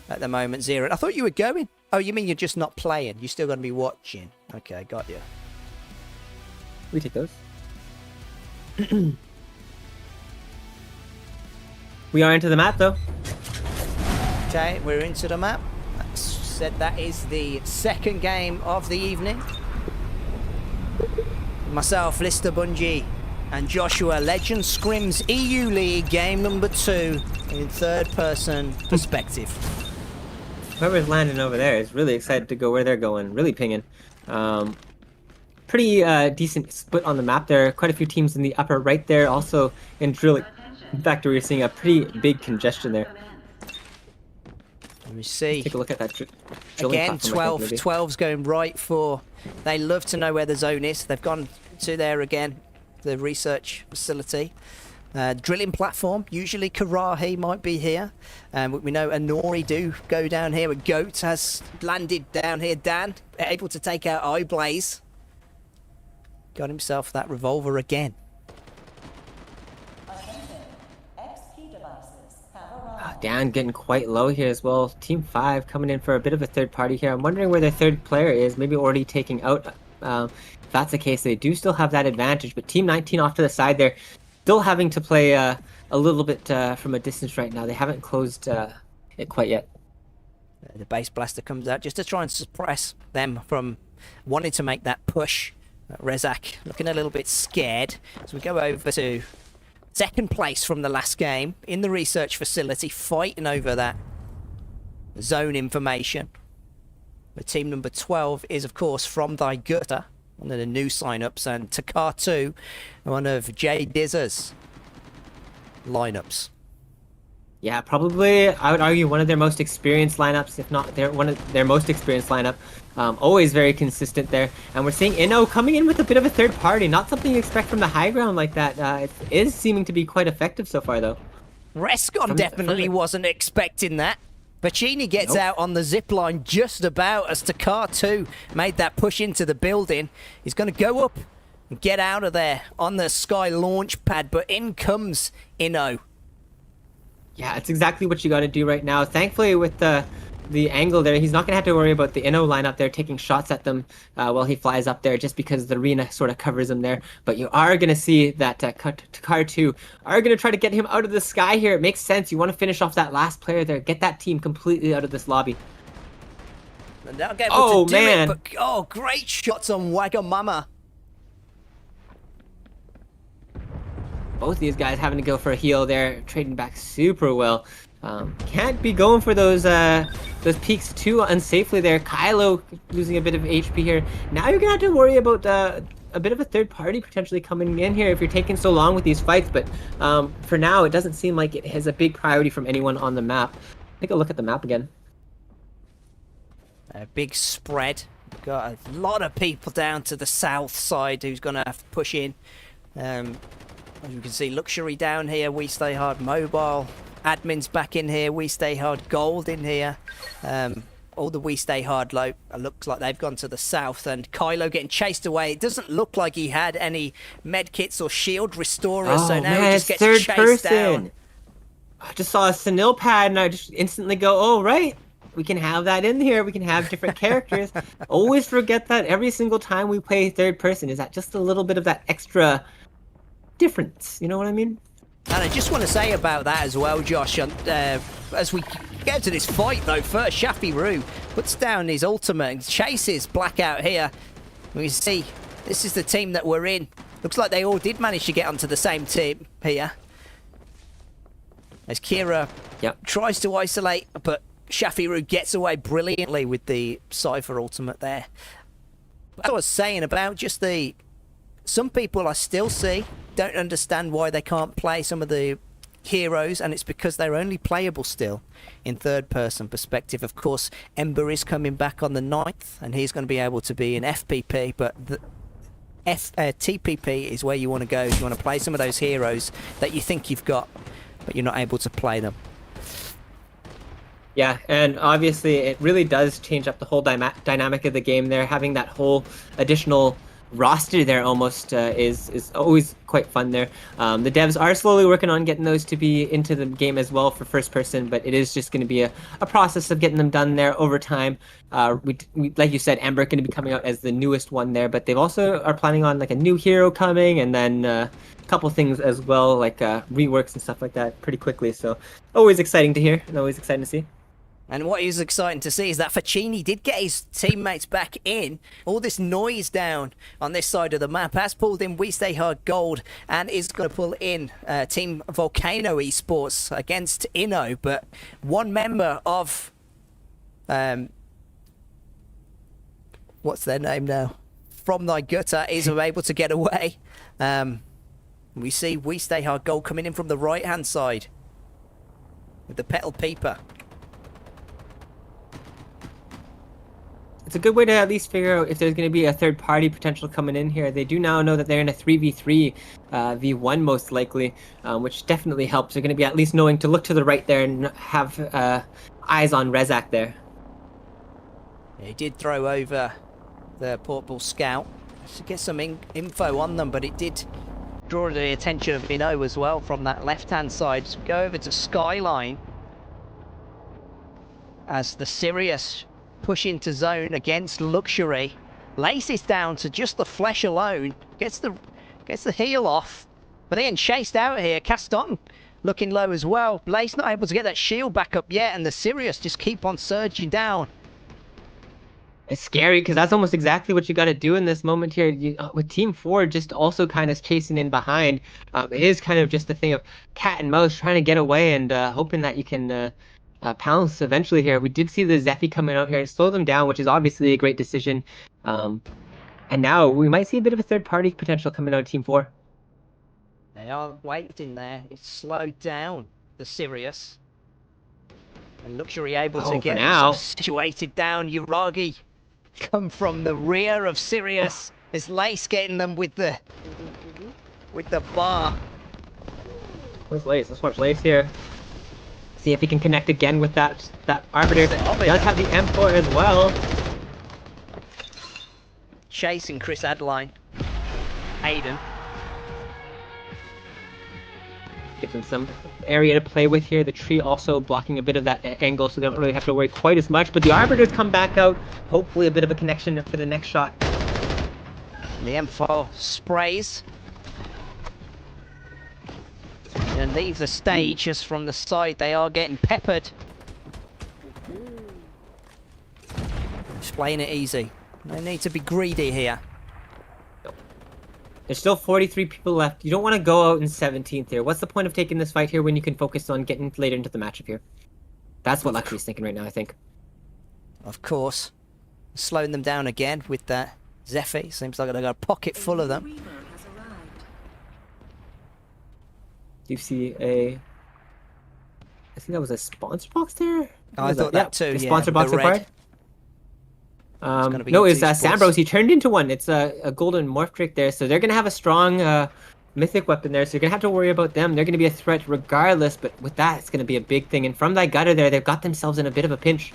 At the moment, 0. I thought you were going. Oh, you mean you're just not playing? You're still going to be watching. Okay, got you. We take those. We are into the map, though. Okay, we're into the map. That said, that is the second game of the evening. Myself, ListerBungi and Joshua, LegendScrims EU League game number 2 in third-person perspective. Whoever's landing over there is really excited to go where they're going. Really pinging. Pretty decent split on the map. There are quite a few teams in the upper right there. Also in drilling. In fact, we're seeing a pretty big congestion there. Let me see. Let's take a look at that. Again, 12's going right for... They love to know where the zone is. They've gone to there again, the research facility. Drilling platform, usually Karahi might be here. We know Anori do go down here. Goat has landed down here. Dan, able to take out Eyeblaze. Got himself that revolver again. Dan getting quite low here as well. Team 5 coming in for a bit of a third party here. I'm wondering where their third player is. Maybe already taking out. If that's the case, they do still have that advantage. But Team 19 off to the side there, still having to play a little bit from a distance right now. They haven't closed it quite yet. The base blaster comes out just to try and suppress them from wanting to make that push. Rezak looking a little bit scared. So we go over to second place from the last game in the research facility, fighting over that zone information. The team number 12 is, of course, from Thy Gutter, one of the new sign-ups, and Takar 2, one of Jay Dizzer's lineups. Yeah, probably, I would argue, one of their most experienced lineups, if not one of their most experienced lineup. Always very consistent there. And we're seeing Inno coming in with a bit of a third party. Not something you expect from the high ground like that. It is seeming to be quite effective so far, though. Rescon definitely wasn't expecting that. Bacchini gets out on the zip line just about as Takar 2 made that push into the building. He's going to go up and get out of there on the Sky launch pad, but in comes Inno. Yeah, it's exactly what you got to do right now. Thankfully, with the angle there, he's not going to have to worry about the Inno lineup there taking shots at them while he flies up there, just because the arena sort of covers him there. But you are going to see that Takar 2 are going to try to get him out of the sky here. It makes sense. You want to finish off that last player there. Get that team completely out of this lobby. And they'll get able to do it, but, great shots on Wagamama. Both of these guys having to go for a heal there, trading back super well. Can't be going for those peaks too unsafely there. Kylo losing a bit of HP here. Now you're gonna have to worry about a bit of a third party potentially coming in here if you're taking so long with these fights. But for now, it doesn't seem like it has a big priority from anyone on the map. Take a look at the map again. A big spread. Got a lot of people down to the south side who's gonna have to push in. As you can see, Luxury down here, We Stay Hard Mobile, admins back in here, We Stay Hard Gold in here. All the We Stay Hard low, looks like they've gone to the south, and Kylo getting chased away. It doesn't look like he had any med kits or shield restorers, so now he just gets third chased person down. I just saw a Sunil pad and I just instantly go, oh, right. We can have that in here. We can have different characters. Always forget that every single time we play third person. Is that just a little bit of that extra difference, you know what I mean? And I just want to say about that as well, Josh, as we get to this fight though, first Shafi Roo puts down his ultimate and chases Blackout here. We see this is the team that we're in. Looks like they all did manage to get onto the same team here. As Kira tries to isolate, but Shafi Roo gets away brilliantly with the Cypher ultimate there. As I was saying about just some people I still see don't understand why they can't play some of the heroes, and it's because they're only playable still in third person perspective. Of course, Ember is coming back on the 9th and he's going to be able to be in FPP, but the TPP is where you want to go if you want to play some of those heroes that you think you've got but you're not able to play them. Yeah, and obviously it really does change up the whole dynamic of the game there. Having that whole additional roster there almost is always quite fun there. The devs are slowly working on getting those to be into the game as well for first person, but it is just going to be a process of getting them done there over time. We like you said, Ember going to be coming out as the newest one there, but they've also are planning on like a new hero coming, and then a couple things as well, like reworks and stuff like that pretty quickly. So always exciting to hear and always exciting to see. And what is exciting to see is that Ficini did get his teammates back in. All this noise down on this side of the map has pulled in We Stay Hard Gold and is going to pull in Team Volcano Esports against Inno. But one member of... what's their name now? From Thy Gutter is able to get away. We see We Stay Hard Gold coming in from the right-hand side with the Petal Peeper. it's a good way to at least figure out if there's going to be a third-party potential coming in here. They do now know that they're in a 3v3, v1 most likely, which definitely helps. They're going to be at least knowing to look to the right there and have eyes on Rezak there. He did throw over the portable scout to get some info on them, but it did draw the attention of Minnow as well from that left-hand side. So go over to Skyline as the Sirius push into zone against Luxury. Lace is down to just the flesh alone. Gets the heel off, but they ain't chased out here. Caston looking low as well. Lace not able to get that shield back up yet, and the Sirius just keep on surging down. It's scary because that's almost exactly what you got to do in this moment here. With Team 4 just also kind of chasing in behind, it is kind of just a thing of cat and mouse trying to get away and hoping that you can pounce eventually here. We did see the Zephy coming out here and slow them down, which is obviously a great decision. And now we might see a bit of a third-party potential coming out of Team 4. They are waiting there. It's slowed down, the Sirius. And Luxury able to get now situated down. Uragi come from the rear of Sirius. There's Lace getting them with the bar. Where's Lace? Let's watch Lace here. See if he can connect again with that Arbiter. He does have the M4 as well. Chasing Chris Adeline. Aiden. Gives him some area to play with here. The tree also blocking a bit of that angle, so they don't really have to worry quite as much. But the Arbiters come back out. Hopefully a bit of a connection for the next shot. The M4 sprays. And leave the stage just from the side. They are getting peppered. Just playing it easy. They need to be greedy here. There's still 43 people left. You don't want to go out in 17th here. What's the point of taking this fight here when you can focus on getting later into the matchup here? That's what Luxury's thinking right now, I think. Of course. Slowing them down again with that Zephy. Seems like they've got a pocket full of them. Do you see I think that was a sponsor box there? Oh, I thought that too, yeah. Sponsor box required? It's no, it's Sambros. He turned into one. It's a golden morph trick there. So they're going to have a strong mythic weapon there. So you're going to have to worry about them. They're going to be a threat regardless. But with that, it's going to be a big thing. And from that gutter there, they've got themselves in a bit of a pinch.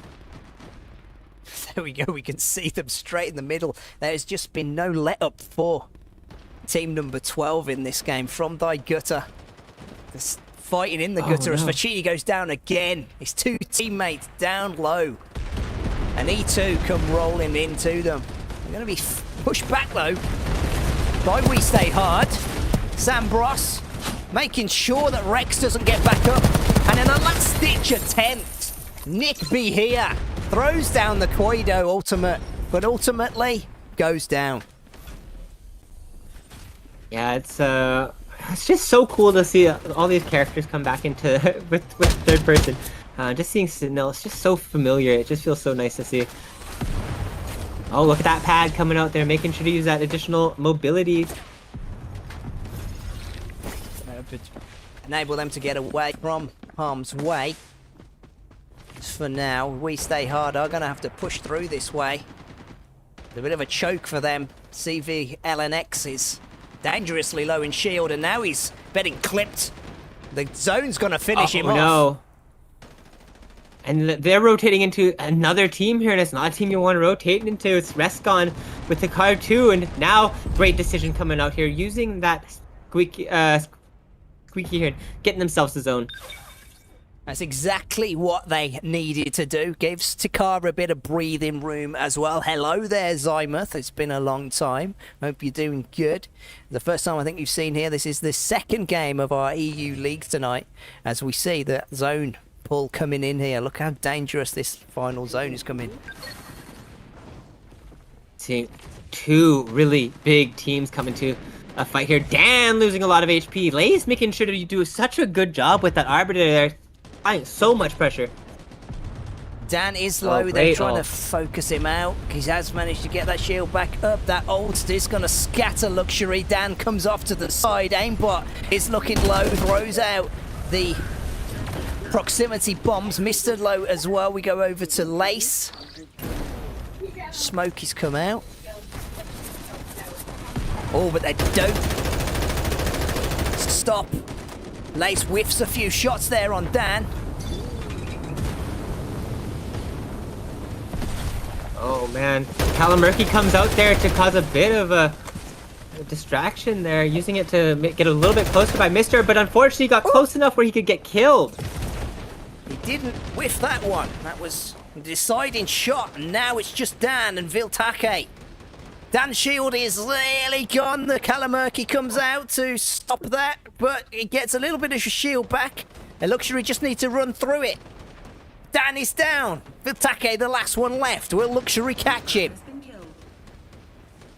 There we go. We can see them straight in the middle. There's just been no let-up for team number 12 in this game from Thy Gutter. This fighting in the gutter as Facchini goes down again. His two teammates down low. And E2 come rolling into them. They're going to be pushed back though by We Stay Hard. Zambros making sure that Rex doesn't get back up. And in a last ditch attempt, Nick B here throws down the Quaido ultimate, but ultimately goes down. Yeah, it's just so cool to see all these characters come back into with third person. Just seeing Sentinel, it's just so familiar. It just feels so nice to see. Oh, look at that pad coming out there, making sure to use that additional mobility. Enable them to get away from harm's way. For now, We Stay Hard are going to have to push through this way. A bit of a choke for them. CV LNX is dangerously low in shield, and now he's getting clipped. The zone's going to finish him off. No. And they're rotating into another team here, and it's not a team you want to rotate into. It's Rescon with the card 2, and now great decision coming out here, using that squeaky here, getting themselves the zone. That's exactly what they needed to do. Gives Takara a bit of breathing room as well. Hello there, Zymuth. It's been a long time. Hope you're doing good. The first time I think you've seen here, this is the second game of our EU League tonight, as we see the zone pull coming in here. Look how dangerous this final zone is coming. Seeing two really big teams coming to a fight here. Dan losing a lot of HP. Lace making sure that you do such a good job with that Arbiter there. Applying so much pressure. Dan is low. They're trying to focus him out. He has managed to get that shield back up. That ult is going to scatter Luxury. Dan comes off to the side. Aimbot is looking low. Throws out the proximity bombs. Mr. Low as well. We go over to Lace. Smokey's come out. Oh, but they don't stop. Lace whiffs a few shots there on Dan. Oh man, Calamurky comes out there to cause a bit of a distraction there, using it to get a little bit closer by Mister, but unfortunately got close enough where he could get killed. He didn't whiff that one. That was a deciding shot, and now it's just Dan and Viltake. Dan's shield is really gone. The Calamurky comes out to stop that, but he gets a little bit of his shield back. And Luxury just need to run through it. Dan is down. Viltake, the last one left. Will Luxury catch him?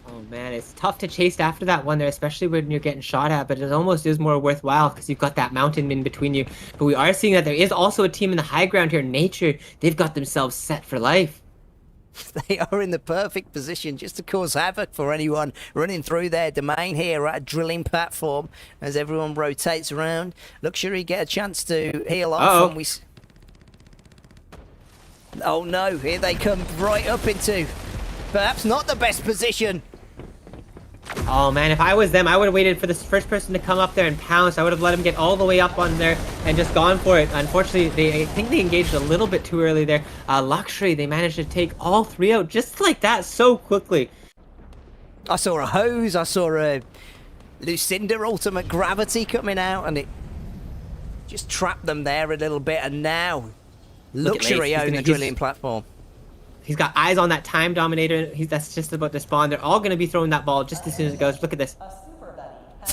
Oh man, it's tough to chase after that one there, especially when you're getting shot at, but it almost is more worthwhile because you've got that mountain in between you. But we are seeing that there is also a team in the high ground here, Nature. They've got themselves set for life. They are in the perfect position just to cause havoc for anyone running through their domain here at a drilling platform as everyone rotates around. Luxury get a chance to heal off. And oh no, here they come right up into perhaps not the best position. Oh man, if I was them, I would have waited for this first person to come up there and pounce. I would have let him get all the way up on there and just gone for it. Unfortunately, I think they engaged a little bit too early there. Luxury, they managed to take all three out just like that so quickly. I saw a hose, I saw a Lucinda ultimate gravity coming out, and it just trapped them there a little bit, and now Luxury own the drilling platform. He's got eyes on that time dominator. That's just about to spawn. They're all going to be throwing that ball just as soon as it goes. Look at this.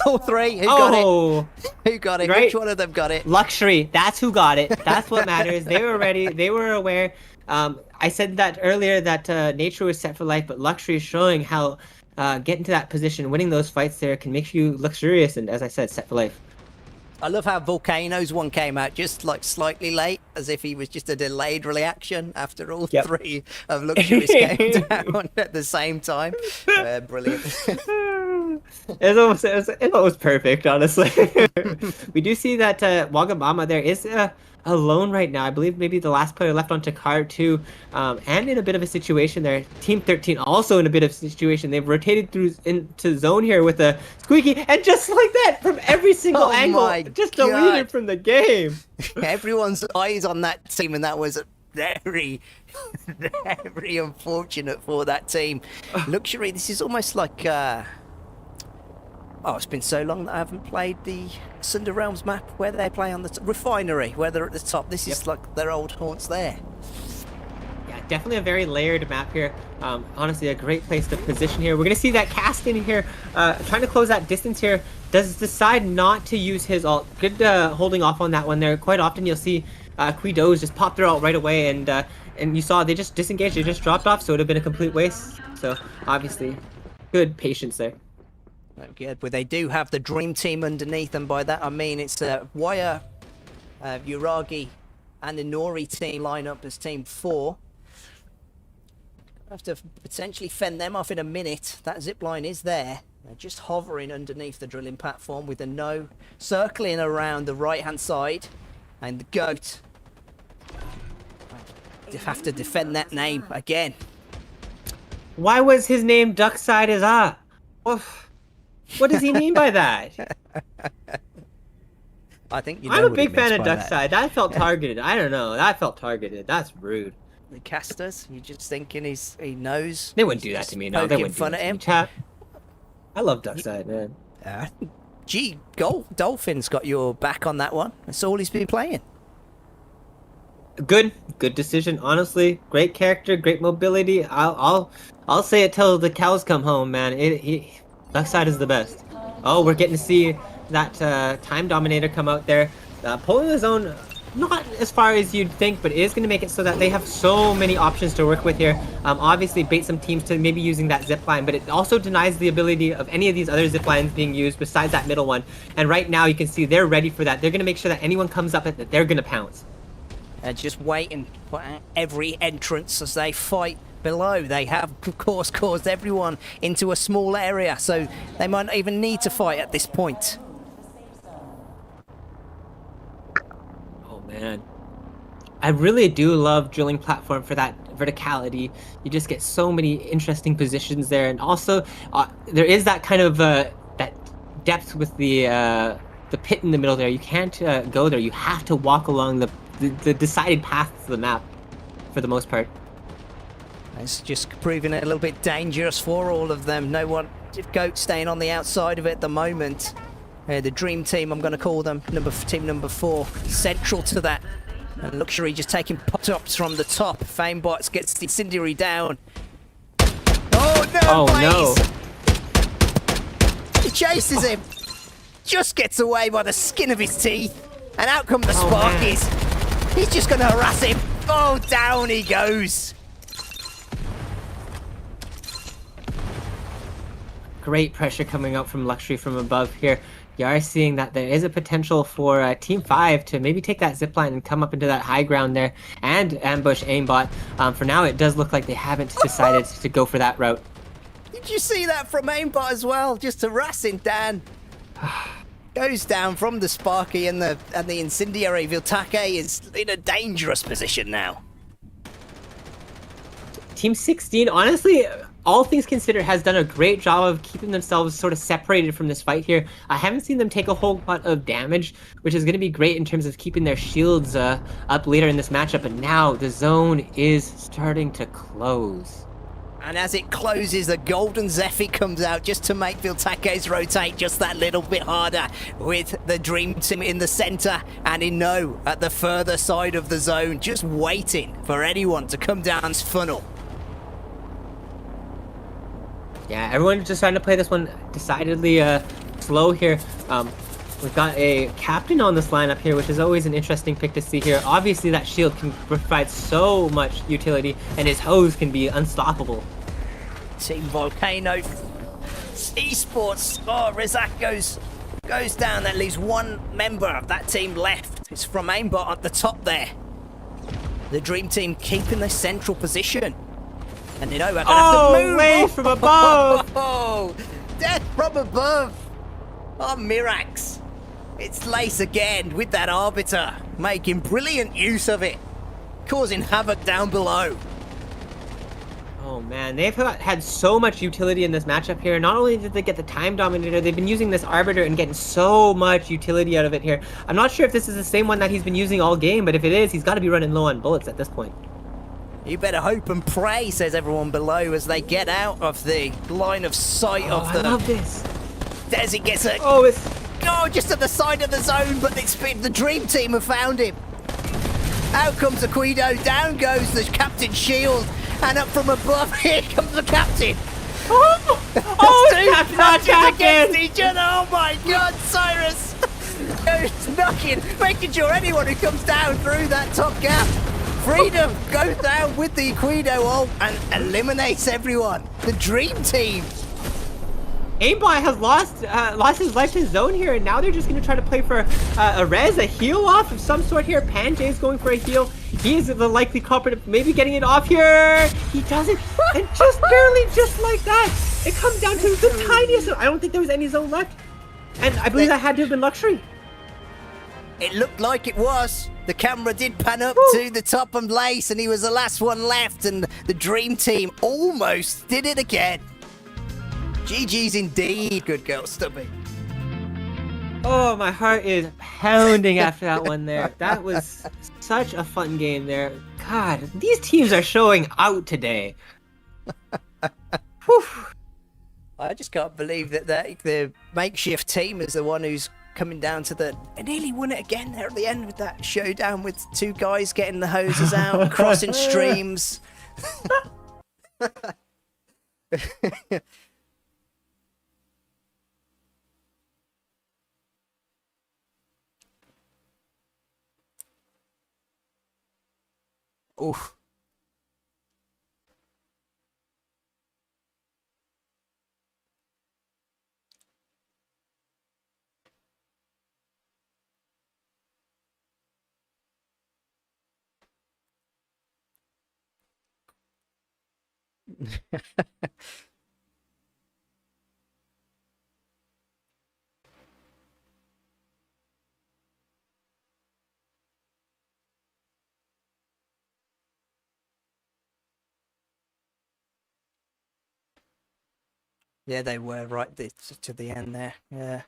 All three. Who got it? Who got it? Right? Which one of them got it? Luxury. That's who got it. That's what matters. They were ready. They were aware. I said that earlier that Nature was set for life, but Luxury is showing how getting to that position, winning those fights there can make you luxurious and, as I said, set for life. I love how Volcano's one came out just like slightly late, as if he was just a delayed reaction after all three of Luxury's came down at the same time. Brilliant. It was perfect, honestly. We do see that Wagamama there is alone right now. I believe maybe the last player left on Takar too, and in a bit of a situation there. Team 13 also in a bit of a situation. They've rotated through into zone here with a Squeaky, and just like that, from every single angle, just deleted from the game. Everyone's eyes on that team, and that was very, very unfortunate for that team. Luxury, this is almost like... Oh, it's been so long that I haven't played the Sunder Realms map where they play on the Refinery, where they're at the top. This is like their old haunts there. Yeah, definitely a very layered map here. Honestly, a great place to position here. We're going to see that cast in here, trying to close that distance here. Does decide not to use his ult. Good holding off on that one there. Quite often you'll see Quidos just pop their ult right away, and you saw they just disengaged. They just dropped off, so it would have been a complete waste. So, obviously, good patience there. Good, but they do have the dream team underneath, and by that I mean it's Wire, Uragi, and the Nori team line up as team 4. Have to potentially fend them off in a minute. That zip line is there. They're just hovering underneath the drilling platform with the no circling around the right hand side, and the goat. You have to defend that name again. Why was his name Duckside is up? What does he mean by that? I think I'm a big fan of Duckside. That felt targeted. I don't know. That felt targeted. That's rude. The casters, you're just thinking he knows. They wouldn't do that to me. No, they wouldn't. Fun at him. I love Duckside, man. Gee, Dolphin's got your back on that one. That's all he's been playing. Good decision. Honestly, great character, great mobility. I'll say it till the cows come home, man. Duckside is the best. Oh, we're getting to see that time dominator come out there, pulling his own, not as far as you'd think, but it is going to make it so that they have so many options to work with here. Obviously bait some teams to maybe using that zip line, but it also denies the ability of any of these other zip lines being used besides that middle one. And right now you can see they're ready for that. They're going to make sure that anyone comes up at that they're going to pounce. And just waiting for every entrance as they fight below. They have, of course, caused everyone into a small area, so they might not even need to fight at this point. Oh man, I really do love drilling platform for that verticality. You just get so many interesting positions there, and also there is that kind of that depth with the pit in the middle there. You can't go there. You have to walk along the decided path to the map for the most part. It's just proving it a little bit dangerous for all of them. No one, Goat staying on the outside of it at the moment. The dream team, I'm going to call them, team number 4, central to that. And Luxury just taking pop-ups from the top. Famebots gets the incendiary down. Oh no, oh Blaze! No! He chases him. Just gets away by the skin of his teeth. And out come the Sparkies. He's just going to harass him. Oh, down he goes. Great pressure coming out from Luxury from above here. You are seeing that there is a potential for Team 5 to maybe take that zipline and come up into that high ground there and ambush aimbot. For now, it does look like they haven't decided to go for that route. Did you see that from aimbot as well? Just harassing Dan. Goes down from the Sparky and the incendiary. Viltake is in a dangerous position now. Team 16, honestly, all things considered, has done a great job of keeping themselves sort of separated from this fight here. I haven't seen them take a whole lot of damage, which is going to be great in terms of keeping their shields up later in this matchup. But now the zone is starting to close. And as it closes, the golden Zephyr comes out just to make Viltake's rotate just that little bit harder, with the Dream Team in the center and Inno at the further side of the zone, just waiting for anyone to come down and funnel. Yeah, everyone's just trying to play this one decidedly slow here. We've got a captain on this lineup here, which is always an interesting pick to see here. Obviously, that shield can provide so much utility, and his hose can be unstoppable. Team Volcano, esports. Oh, Rizak goes down. That leaves one member of that team left. It's from aimbot at the top there. The Dream Team keeping the central position. And you know, we're gonna have to move. Away from above! Oh, death from above! Oh, Mirax. It's Lace again with that Arbiter, making brilliant use of it, causing havoc down below. Oh man, they've had so much utility in this matchup here. Not only did they get the Time Dominator, they've been using this Arbiter and getting so much utility out of it here. I'm not sure if this is the same one that he's been using all game, but if it is, he's got to be running low on bullets at this point. You better hope and pray, says everyone below, as they get out of the line of sight of the... I love this. Desi gets a... Oh, it's... Oh, just at the side of the zone, but the Dream Team have found him. Out comes Aquino, down goes the Captain's shield, and up from above, here comes the Captain. Oh, Two Captains against each other. Oh my God, Cyrus goes knocking, making sure anyone who comes down through that top gap. Freedom goes down with the Aquino ult and eliminates everyone. The Dream Team. Aimbot has lost his life to zone here, and now they're just going to try to play for a res, a heal off of some sort here. Panjay's going for a heal. He is the likely culprit of maybe getting it off here. He does it, and just barely, just like that, it comes down to the tiniest. I don't think there was any zone left, and I believe that had to have been Luxury. It looked like it was. The camera did pan up to the top and Lace, and he was the last one left, and the Dream Team almost did it again. GG's indeed. Good girl, Stubby. Oh, my heart is pounding after that one there. That was such a fun game there. God, these teams are showing out today. Whew. I just can't believe that the makeshift team is the one who's coming down to the... I nearly won it again there at the end with that showdown with two guys getting the hoses out and crossing streams. Oof. Yeah, they were right to the end there. Yeah.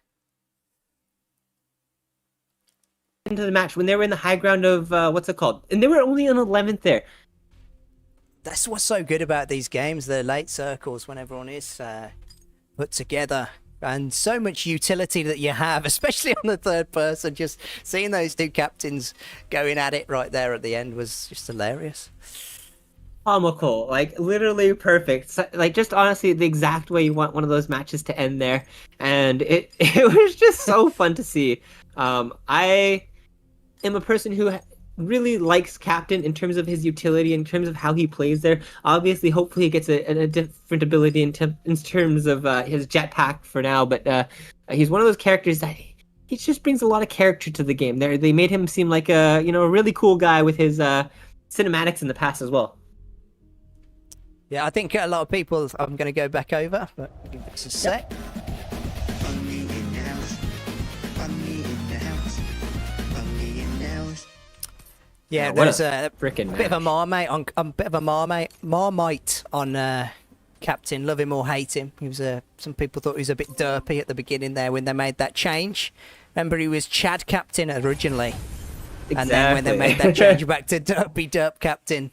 Into the match when they were in the high ground of what's it called, and they were only on 11th there. That's what's so good about these games, the late circles when everyone is put together, and so much utility that you have, especially on the third person. Just seeing those two captains going at it right there at the end was just hilarious. Comical, like literally perfect. So, like just honestly the exact way you want one of those matches to end there, and it was just so fun to see. I am a person who really likes Captain in terms of his utility, in terms of how he plays there. Obviously, hopefully he gets a different ability in terms of his jetpack for now, but he's one of those characters that he just brings a lot of character to the game. They made him seem like a really cool guy with his cinematics in the past as well. Yeah, I think a lot of people, I'm going to go back over, but give us a sec. Yeah, there's a bit of a marmite on Captain. Love him or hate him. He was some people thought he was a bit derpy at the beginning there when they made that change. Remember, he was Chad Captain originally, and then when they made that change back to Derp Captain.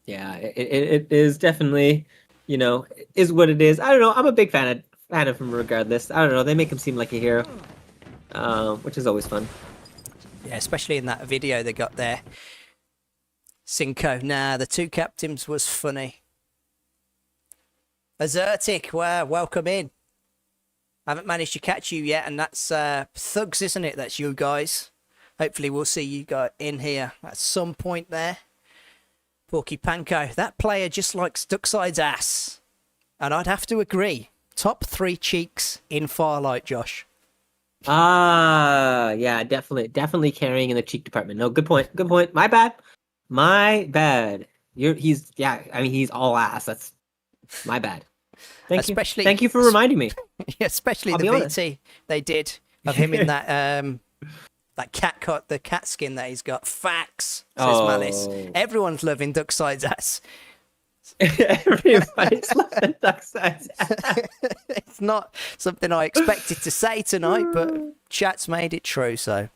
Yeah, it is definitely, is what it is. I don't know. I'm a big fan of him regardless. I don't know. They make him seem like a hero, which is always fun. Yeah, especially in that video they got there. Cinco. Nah, the two captains was funny. Azertic, wow, welcome in. Haven't managed to catch you yet, and that's Thugs, isn't it? That's you guys. Hopefully we'll see you guys in here at some point there. Porky Panko, that player just likes Duckside's ass. And I'd have to agree. Top 3 cheeks in Farlight, Josh. Yeah, definitely carrying in the cheek department. No, good point. My bad. He's all ass. That's my bad. Thank you for reminding me. Yeah, especially the VT they did of him in that that the cat skin that he's got. Facts, says Malice. Everyone's loving Duckside's ass. Everybody's loving Duckside's ass. It's not something I expected to say tonight, but chat's made it true, so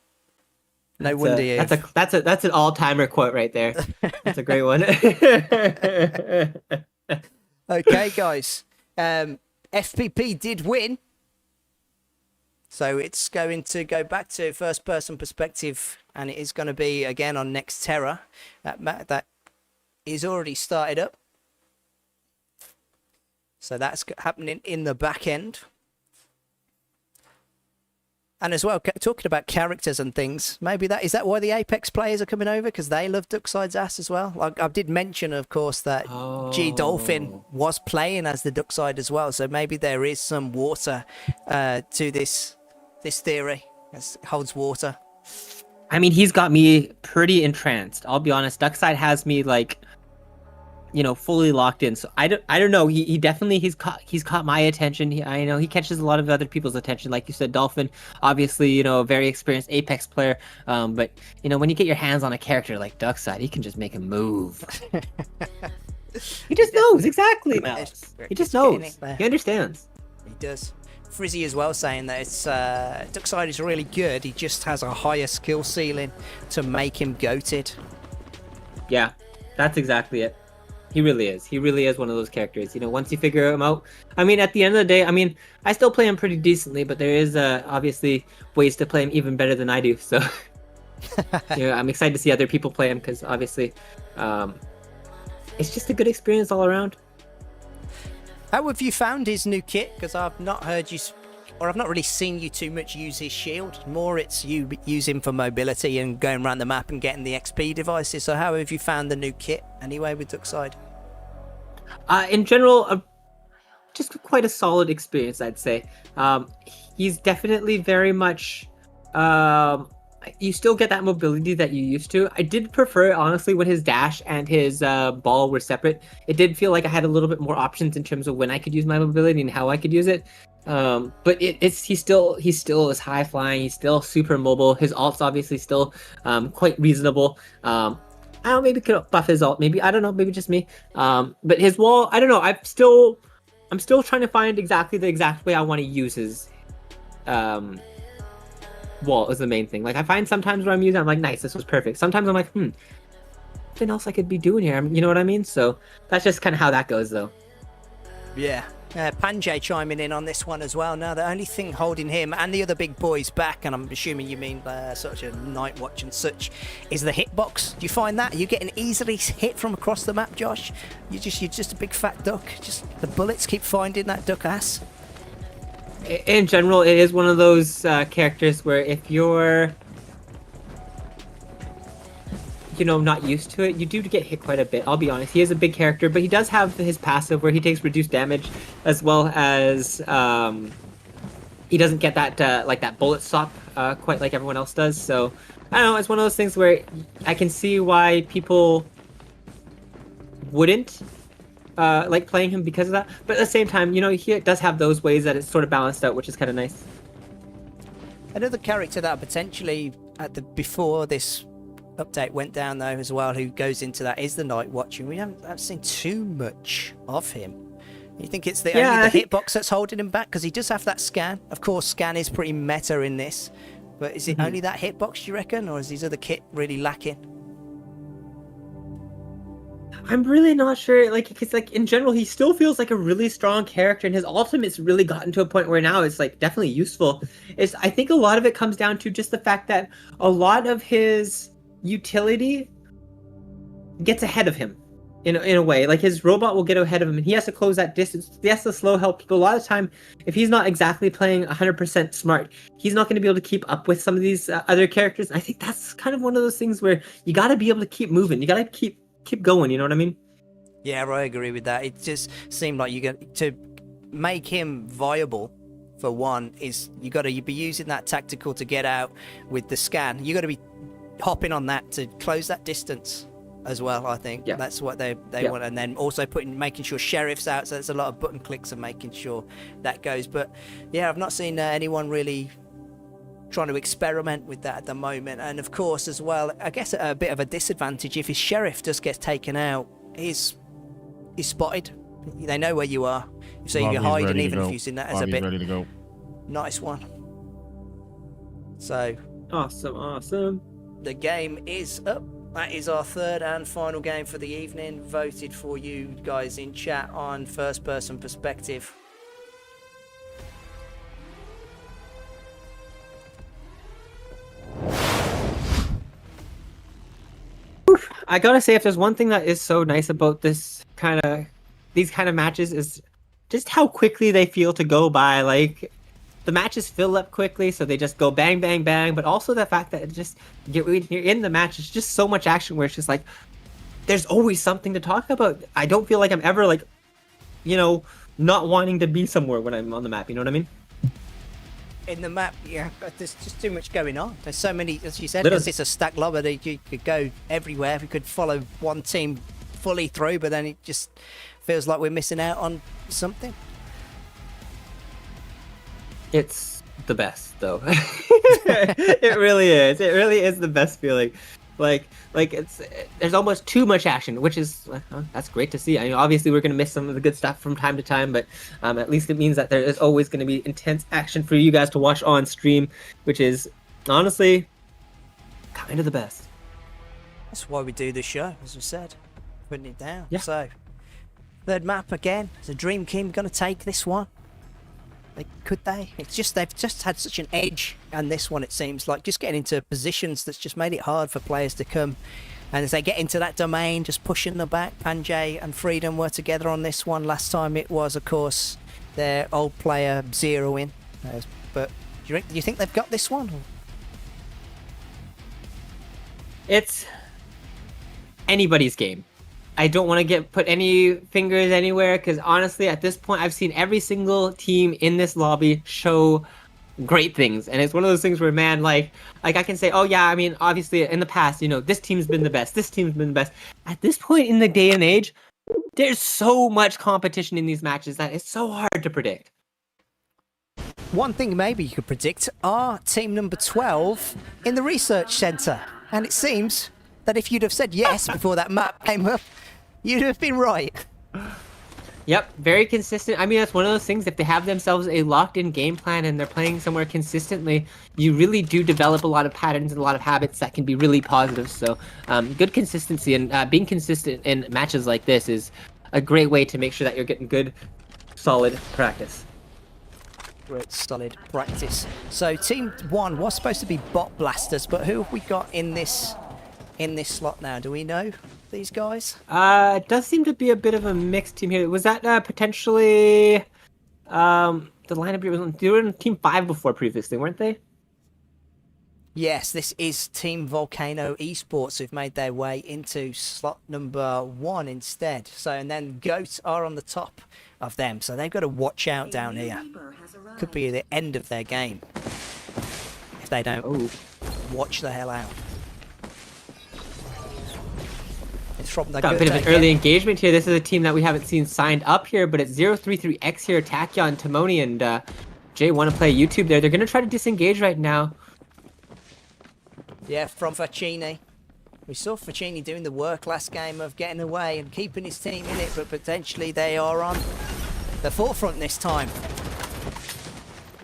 no wonder. That's an all-timer quote right there. That's a great one. Okay, guys. FPP did win. So it's going to go back to first-person perspective, and it is going to be, again, on Nextera. That is already started up. So that's happening in the back end. And as well, talking about characters and things, maybe is that why the Apex players are coming over? Because they love Duckside's ass as well. Like, I did mention, of course, that G Dolphin was playing as the Duckside as well. So maybe there is some water to this theory. It holds water. I mean, he's got me pretty entranced. I'll be honest. Duckside has me fully locked in. So I don't know. He definitely he's caught my attention. I know he catches a lot of other people's attention. Like you said, Dolphin, obviously, a very experienced Apex player. But when you get your hands on a character like Duckside, he can just make him move. He just knows exactly, Mouse. He just knows. He understands. He does. Frizzy as well saying that it's Duckside is really good. He just has a higher skill ceiling to make him goated. Yeah, that's exactly it. He really is. He really is one of those characters. Once you figure him out, at the end of the day, I still play him pretty decently, but there is obviously ways to play him even better than I do. So, I'm excited to see other people play him because obviously, it's just a good experience all around. How have you found his new kit? Because I've not heard you, or I've not really seen you too much use his shield. More it's you use him for mobility and going around the map and getting the XP devices. So how have you found the new kit anyway with Duckside? In general, just quite a solid experience, I'd say. He's definitely very much... you still get that mobility that you used to. I did prefer, honestly, when his dash and his ball were separate. It did feel like I had a little bit more options in terms of when I could use my mobility and how I could use it. But he still is high flying. He's still super mobile. His ult's obviously still quite reasonable. I don't know, maybe could buff his ult. Maybe, I don't know, maybe just me. But his wall, I don't know. I'm still I'm still trying to find exactly the exact way I want to use his wall is the main thing. Like I find sometimes when I'm using, I'm like, nice, this was perfect. Sometimes I'm like, nothing else I could be doing here. You know what I mean? So that's just kind of how that goes, though. Yeah. Panjay chiming in on this one as well. Now, the only thing holding him and the other big boys back, and I'm assuming you mean such a night watch and such, is the hitbox. Do you find that? Are you getting easily hit from across the map, Josh? You're just a big fat duck. Just the bullets keep finding that duck ass. In general, it is one of those characters where if you're, not used to it, you do get hit quite a bit. I'll be honest. He is a big character, but he does have his passive where he takes reduced damage, as well as he doesn't get that like that bullet stop quite like everyone else does. So I don't know. It's one of those things where I can see why people wouldn't like playing him because of that. But at the same time, he does have those ways that it's sort of balanced out, which is kind of nice. Another character that potentially before this update went down though as well, who goes into that, is the Night Watch, and we haven't seen too much of him. You think it's only the hitbox that's holding him back? Because he does have that scan. Of course, scan is pretty meta in this, but is it only that hitbox, do you reckon, or is his other kit really lacking? I'm really not sure. Because in general, he still feels like a really strong character, and his ultimate's really gotten to a point where now it's like definitely useful. I think a lot of it comes down to just the fact that a lot of his utility gets ahead of him in a way. Like his robot will get ahead of him and he has to close that distance. He has to slow help people. A lot of the time, if he's not exactly playing 100% smart, he's not going to be able to keep up with some of these other characters. And I think that's kind of one of those things where you got to be able to keep moving. You got to keep going. You know what I mean? Yeah, I agree with that. It just seemed like to make him viable. For one, is you got to be using that tactical to get out with the scan. You got to be hopping on that to close that distance as well. I think that's what they want, and then also making sure sheriff's out, so there's a lot of button clicks and making sure that goes. But yeah, I've not seen anyone really trying to experiment with that at the moment. And of course as well, I guess at a bit of a disadvantage, if his sheriff just gets taken out, he's spotted. They know where you are, so you can hide, and even if you've seen that as a bit ready to go. Nice one. So awesome. The game is up. That is our third and final game for the evening. Voted for you guys in chat on first person perspective. I gotta say, if there's one thing that is so nice about these kind of matches, is just how quickly they feel to go by. Like the matches fill up quickly, so they just go bang, bang, bang. But also the fact that when you're in the match, it's just so much action where it's just like there's always something to talk about. I don't feel like I'm ever not wanting to be somewhere when I'm on the map. You know what I mean? In the map, yeah, there's just too much going on. There's so many, as you said, because it's a stack lobby, you could go everywhere. We could follow one team fully through, but then it just feels like we're missing out on something. It's the best, though. It really is. It really is the best feeling. Like there's almost too much action, which is that's great to see. I mean, obviously we're gonna miss some of the good stuff from time to time, but at least it means that there is always gonna be intense action for you guys to watch on stream, which is honestly kind of the best. That's why we do the show, as we said, putting it down. Yeah. So third map again. Is the Dream Team gonna take this one? Could they? They've just had such an edge, and this one, it seems like, just getting into positions that's just made it hard for players to come. And as they get into that domain, just pushing them back. Panjay and Freedom were together on this one. Last time it was, of course, their old player zeroing. But do you think they've got this one? It's anybody's game. I don't want to put any fingers anywhere, because honestly, at this point, I've seen every single team in this lobby show great things, and it's one of those things where, man, like I can say, oh yeah, I mean, obviously in the past, this team's been the best, this team's been the best. At this point in the day and age, there's so much competition in these matches that it's so hard to predict. One thing maybe you could predict are team number 12 in the research centre, and it seems that if you'd have said yes before that map came up, you'd have been right. Yep, very consistent. I mean, that's one of those things. If they have themselves a locked-in game plan and they're playing somewhere consistently, you really do develop a lot of patterns and a lot of habits that can be really positive. So, good consistency and being consistent in matches like this is a great way to make sure that you're getting good, solid practice. Great solid practice. So team 1 was supposed to be bot blasters, but who have we got in this slot now? Do we know these guys? It does seem to be a bit of a mixed team here. Was that potentially the lineup? They were in team 5 before previously, weren't they? Yes, this is Team Volcano Esports who've made their way into slot number 1 instead. So, and then Goats are on the top of them, so they've got to watch out down here. Could be the end of their game if they don't watch the hell out. It's from the Got a bit of an early engagement here. This is a team that we haven't seen signed up here, but it's 033X here, Tachyon, Timoni, and Jay want to play YouTube there. They're going to try to disengage right now. Yeah, from Facchini. We saw Facchini doing the work last game of getting away and keeping his team in it, but potentially they are on the forefront this time.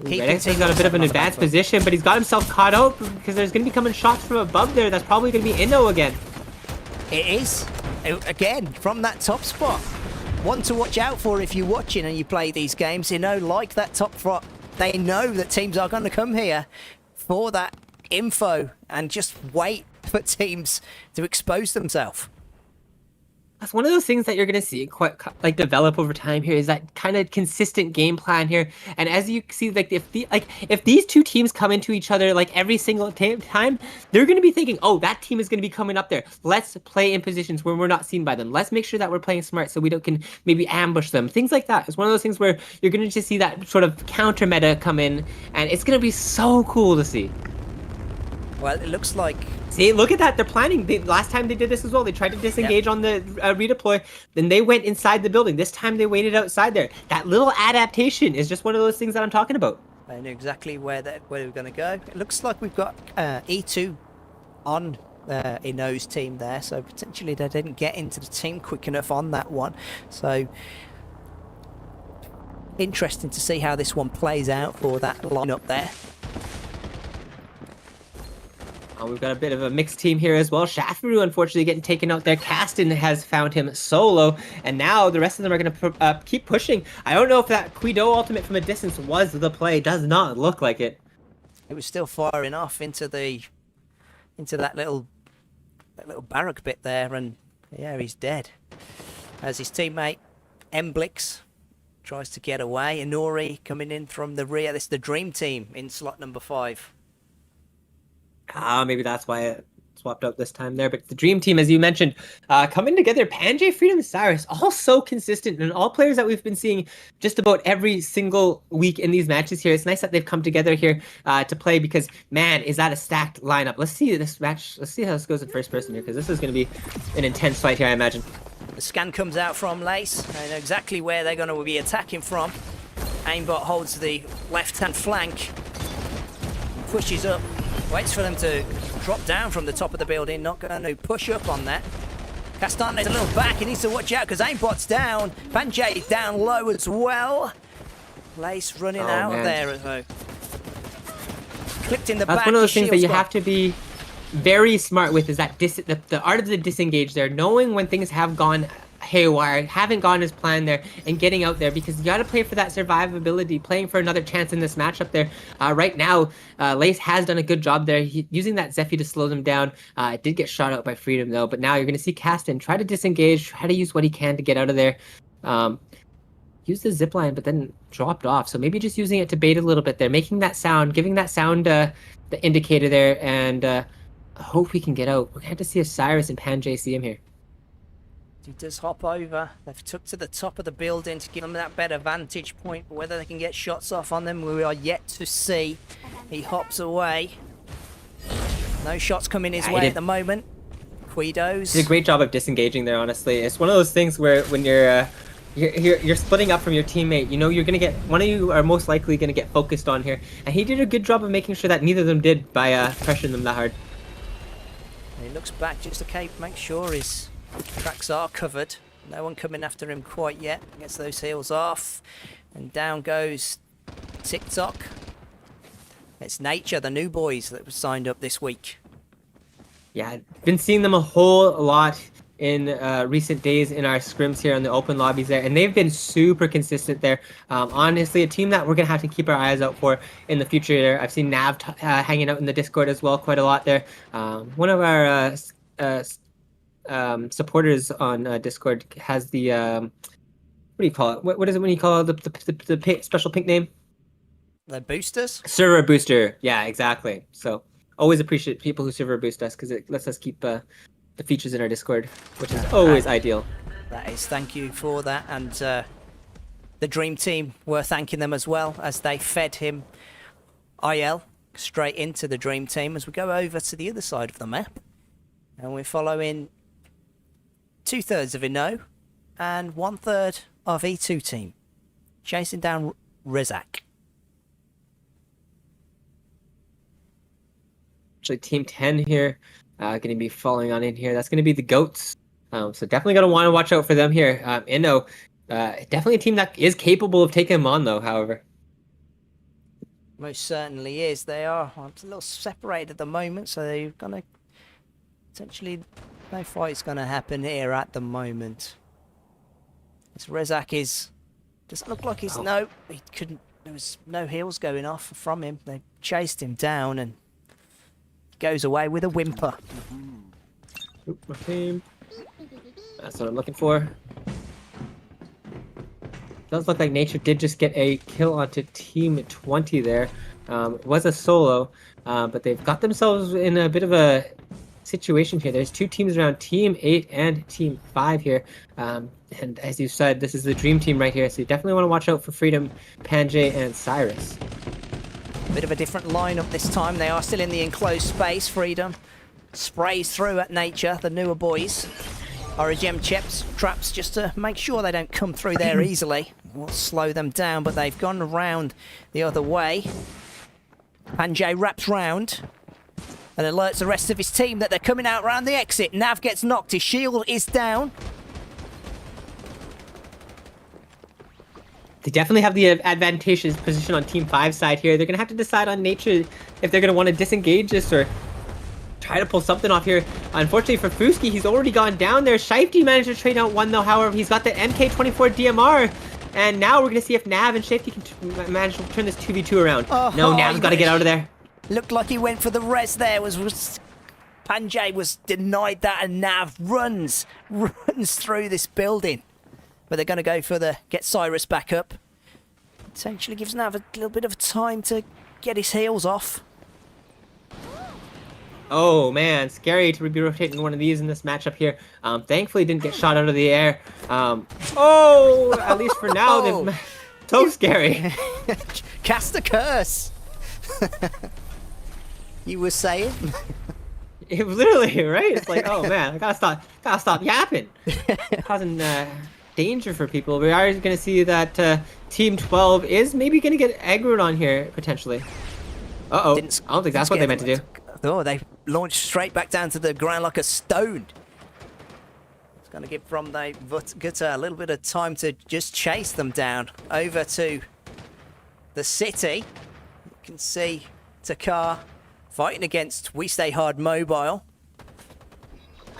Redx has got a bit of an advanced position, but he's got himself caught out because there's going to be coming shots from above there. That's probably going to be Inno again. It is. Again, from that top spot. One to watch out for if you're watching and you play these games. You know, like that top spot, they know that teams are going to come here for that info and just wait for teams to expose themselves. That's one of those things that you're going to see quite like develop over time here, is that kind of consistent game plan here. And as you see, like if these two teams come into each other like every single time, they're going to be thinking, oh, that team is going to be coming up there. Let's play in positions where we're not seen by them. Let's make sure that we're playing smart so we can maybe ambush them. Things like that. It's one of those things where you're going to just see that sort of counter meta come in, and it's going to be so cool to see. Well, it looks like... See, look at that. They're planning. Last time they did this as well. They tried to disengage on the redeploy. Then they went inside the building. This time they waited outside there. That little adaptation is just one of those things that I'm talking about. I know exactly where we're going to go. It looks like we've got E2 on Inno's team there. So potentially they didn't get into the team quick enough on that one. So interesting to see how this one plays out for that lineup there. We've got a bit of a mixed team here as well. Shafaru, unfortunately, getting taken out there. Caston has found him solo, and now the rest of them are going to keep pushing. I don't know if that Quido ultimate from a distance was the play. Does not look like it. It was still firing off into that little barrack bit there, and yeah, he's dead. As his teammate Emblix tries to get away, Inori coming in from the rear. This is the Dream Team in slot number 5. Maybe that's why it swapped out this time there. But the Dream Team, as you mentioned, coming together. Panjay, Freedom, Cyrus, all so consistent, and all players that we've been seeing just about every single week in these matches here. It's nice that they've come together here to play, because, man, is that a stacked lineup. Let's see this match. Let's see how this goes in first person here, because this is going to be an intense fight here, I imagine. The scan comes out from Lace. They know exactly where they're going to be attacking from. Aimbot holds the left-hand flank. Pushes up. Waits for them to drop down from the top of the building. Not going to push up on that. Castane's a little back. He needs to watch out because Aimbot's down. Panjay down low as well. Lace running out there. Clipped in the back. That's one of those things that you have to be very smart with, is that the art of the disengage there. Knowing when things have gone haywire, haven't gone as planned there, and getting out there, because you got to play for that survivability, playing for another chance in this matchup there. Right now, Lace has done a good job there, using that Zephy to slow them down. It did get shot out by Freedom though, but now you're going to see Caston try to disengage, try to use what he can to get out of there. Use the zipline, but then dropped off. So maybe just using it to bait a little bit there, making that sound, giving that sound the indicator there, and hope we can get out. We're going to have to see if Cyrus and Panjay see him here. He does hop over. They've took to the top of the building to give them that better vantage point. But whether they can get shots off on them, we are yet to see. He hops away. No shots coming his way at the moment. Quidos. Did a great job of disengaging there, honestly. It's one of those things where when you're splitting up from your teammate, you know you're going to get, one of you are most likely going to get focused on here. And he did a good job of making sure that neither of them did by pressuring them that hard. And he looks back just to make sure his tracks are covered. No one coming after him quite yet. Gets those heels off. And down goes TikTok. It's Nature, the new boys that were signed up this week. Yeah, I've been seeing them a whole lot in recent days in our scrims here on the open lobbies there, and they've been super consistent there. Honestly, a team that we're going to have to keep our eyes out for in the future there. I've seen Nav hanging out in the Discord as well quite a lot there. One of our supporters on Discord has the, what do you call it? What is it when you call it the special pink name? The boosters? Server booster. Yeah, exactly. So always appreciate people who server boost us because it lets us keep the features in our Discord, which is always ideal. That is, thank you for that. And the Dream Team were thanking them as well as they fed him IL straight into the Dream Team as we go over to the other side of the map. And we're following 2/3 of Inno and 1/3 of E2 Team, chasing down Rizak. Actually, Team 10 here, going to be following on in here. That's going to be the Goats. So definitely going to want to watch out for them here. Inno, definitely a team that is capable of taking them on, though, however. Most certainly is. They are a little separated at the moment, so they're going to potentially, no fight's going to happen here at the moment. This Rezak doesn't look like he's, no, he couldn't, there was no heals going off from him. They chased him down and he goes away with a whimper. That's what I'm looking for. Does look like Nature did just get a kill onto Team 20 there. It was a solo, but they've got themselves in a bit of a situation here. There's two teams around, Team 8 and Team 5 here. And as you said, this is the Dream Team right here, so you definitely want to watch out for Freedom, Panjay, and Cyrus. Bit of a different lineup this time. They are still in the enclosed space. Freedom sprays through at Nature, the newer boys. Origem traps just to make sure they don't come through there easily. Will slow them down, but they've gone around the other way. Panjay wraps round and alerts the rest of his team that they're coming out around the exit. Nav gets knocked, his shield is down. They definitely have the advantageous position on Team 5 side here. They're going to have to decide on Nature if they're going to want to disengage this or try to pull something off here. Unfortunately for Fuski, he's already gone down there. Shifty managed to trade out one though. However, he's got the MK24 DMR. And now we're going to see if Nav and Shifty can manage to turn this 2v2 around. No, Nav's got to get out of there. Looked like he went for the res there. Panjay was denied that, and Nav runs through this building. But they're going to go for the get Cyrus back up. Potentially gives Nav a little bit of time to get his heels off. Oh man, scary to be rotating one of these in this matchup here. Thankfully didn't get shot out of the air. At least for now, they've so scary. Cast a curse. You were saying? It was literally right. It's like, oh man, I gotta stop yapping, causing danger for people. We are going to see that Team 12 is maybe going to get aggroed on here potentially. I don't think that's what they meant to do. Oh, they launched straight back down to the ground like a stone. It's going to give from the Gutter a little bit of time to just chase them down over to the city. You can see Takar fighting against We Stay Hard Mobile.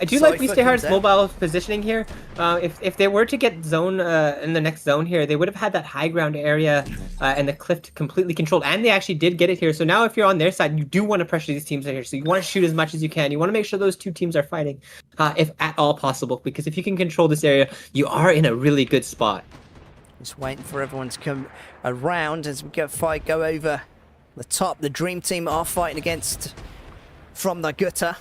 I do like We Stay Hard's mobile positioning here. If they were to get zone in the next zone here, they would have had that high ground area and the cliff completely controlled, and they actually did get it here. So now if you're on their side, you do want to pressure these teams out here. So you want to shoot as much as you can. You want to make sure those two teams are fighting, if at all possible, because if you can control this area, you are in a really good spot. Just waiting for everyone to come around as we go over the top. The Dream Team are fighting against from the gutter.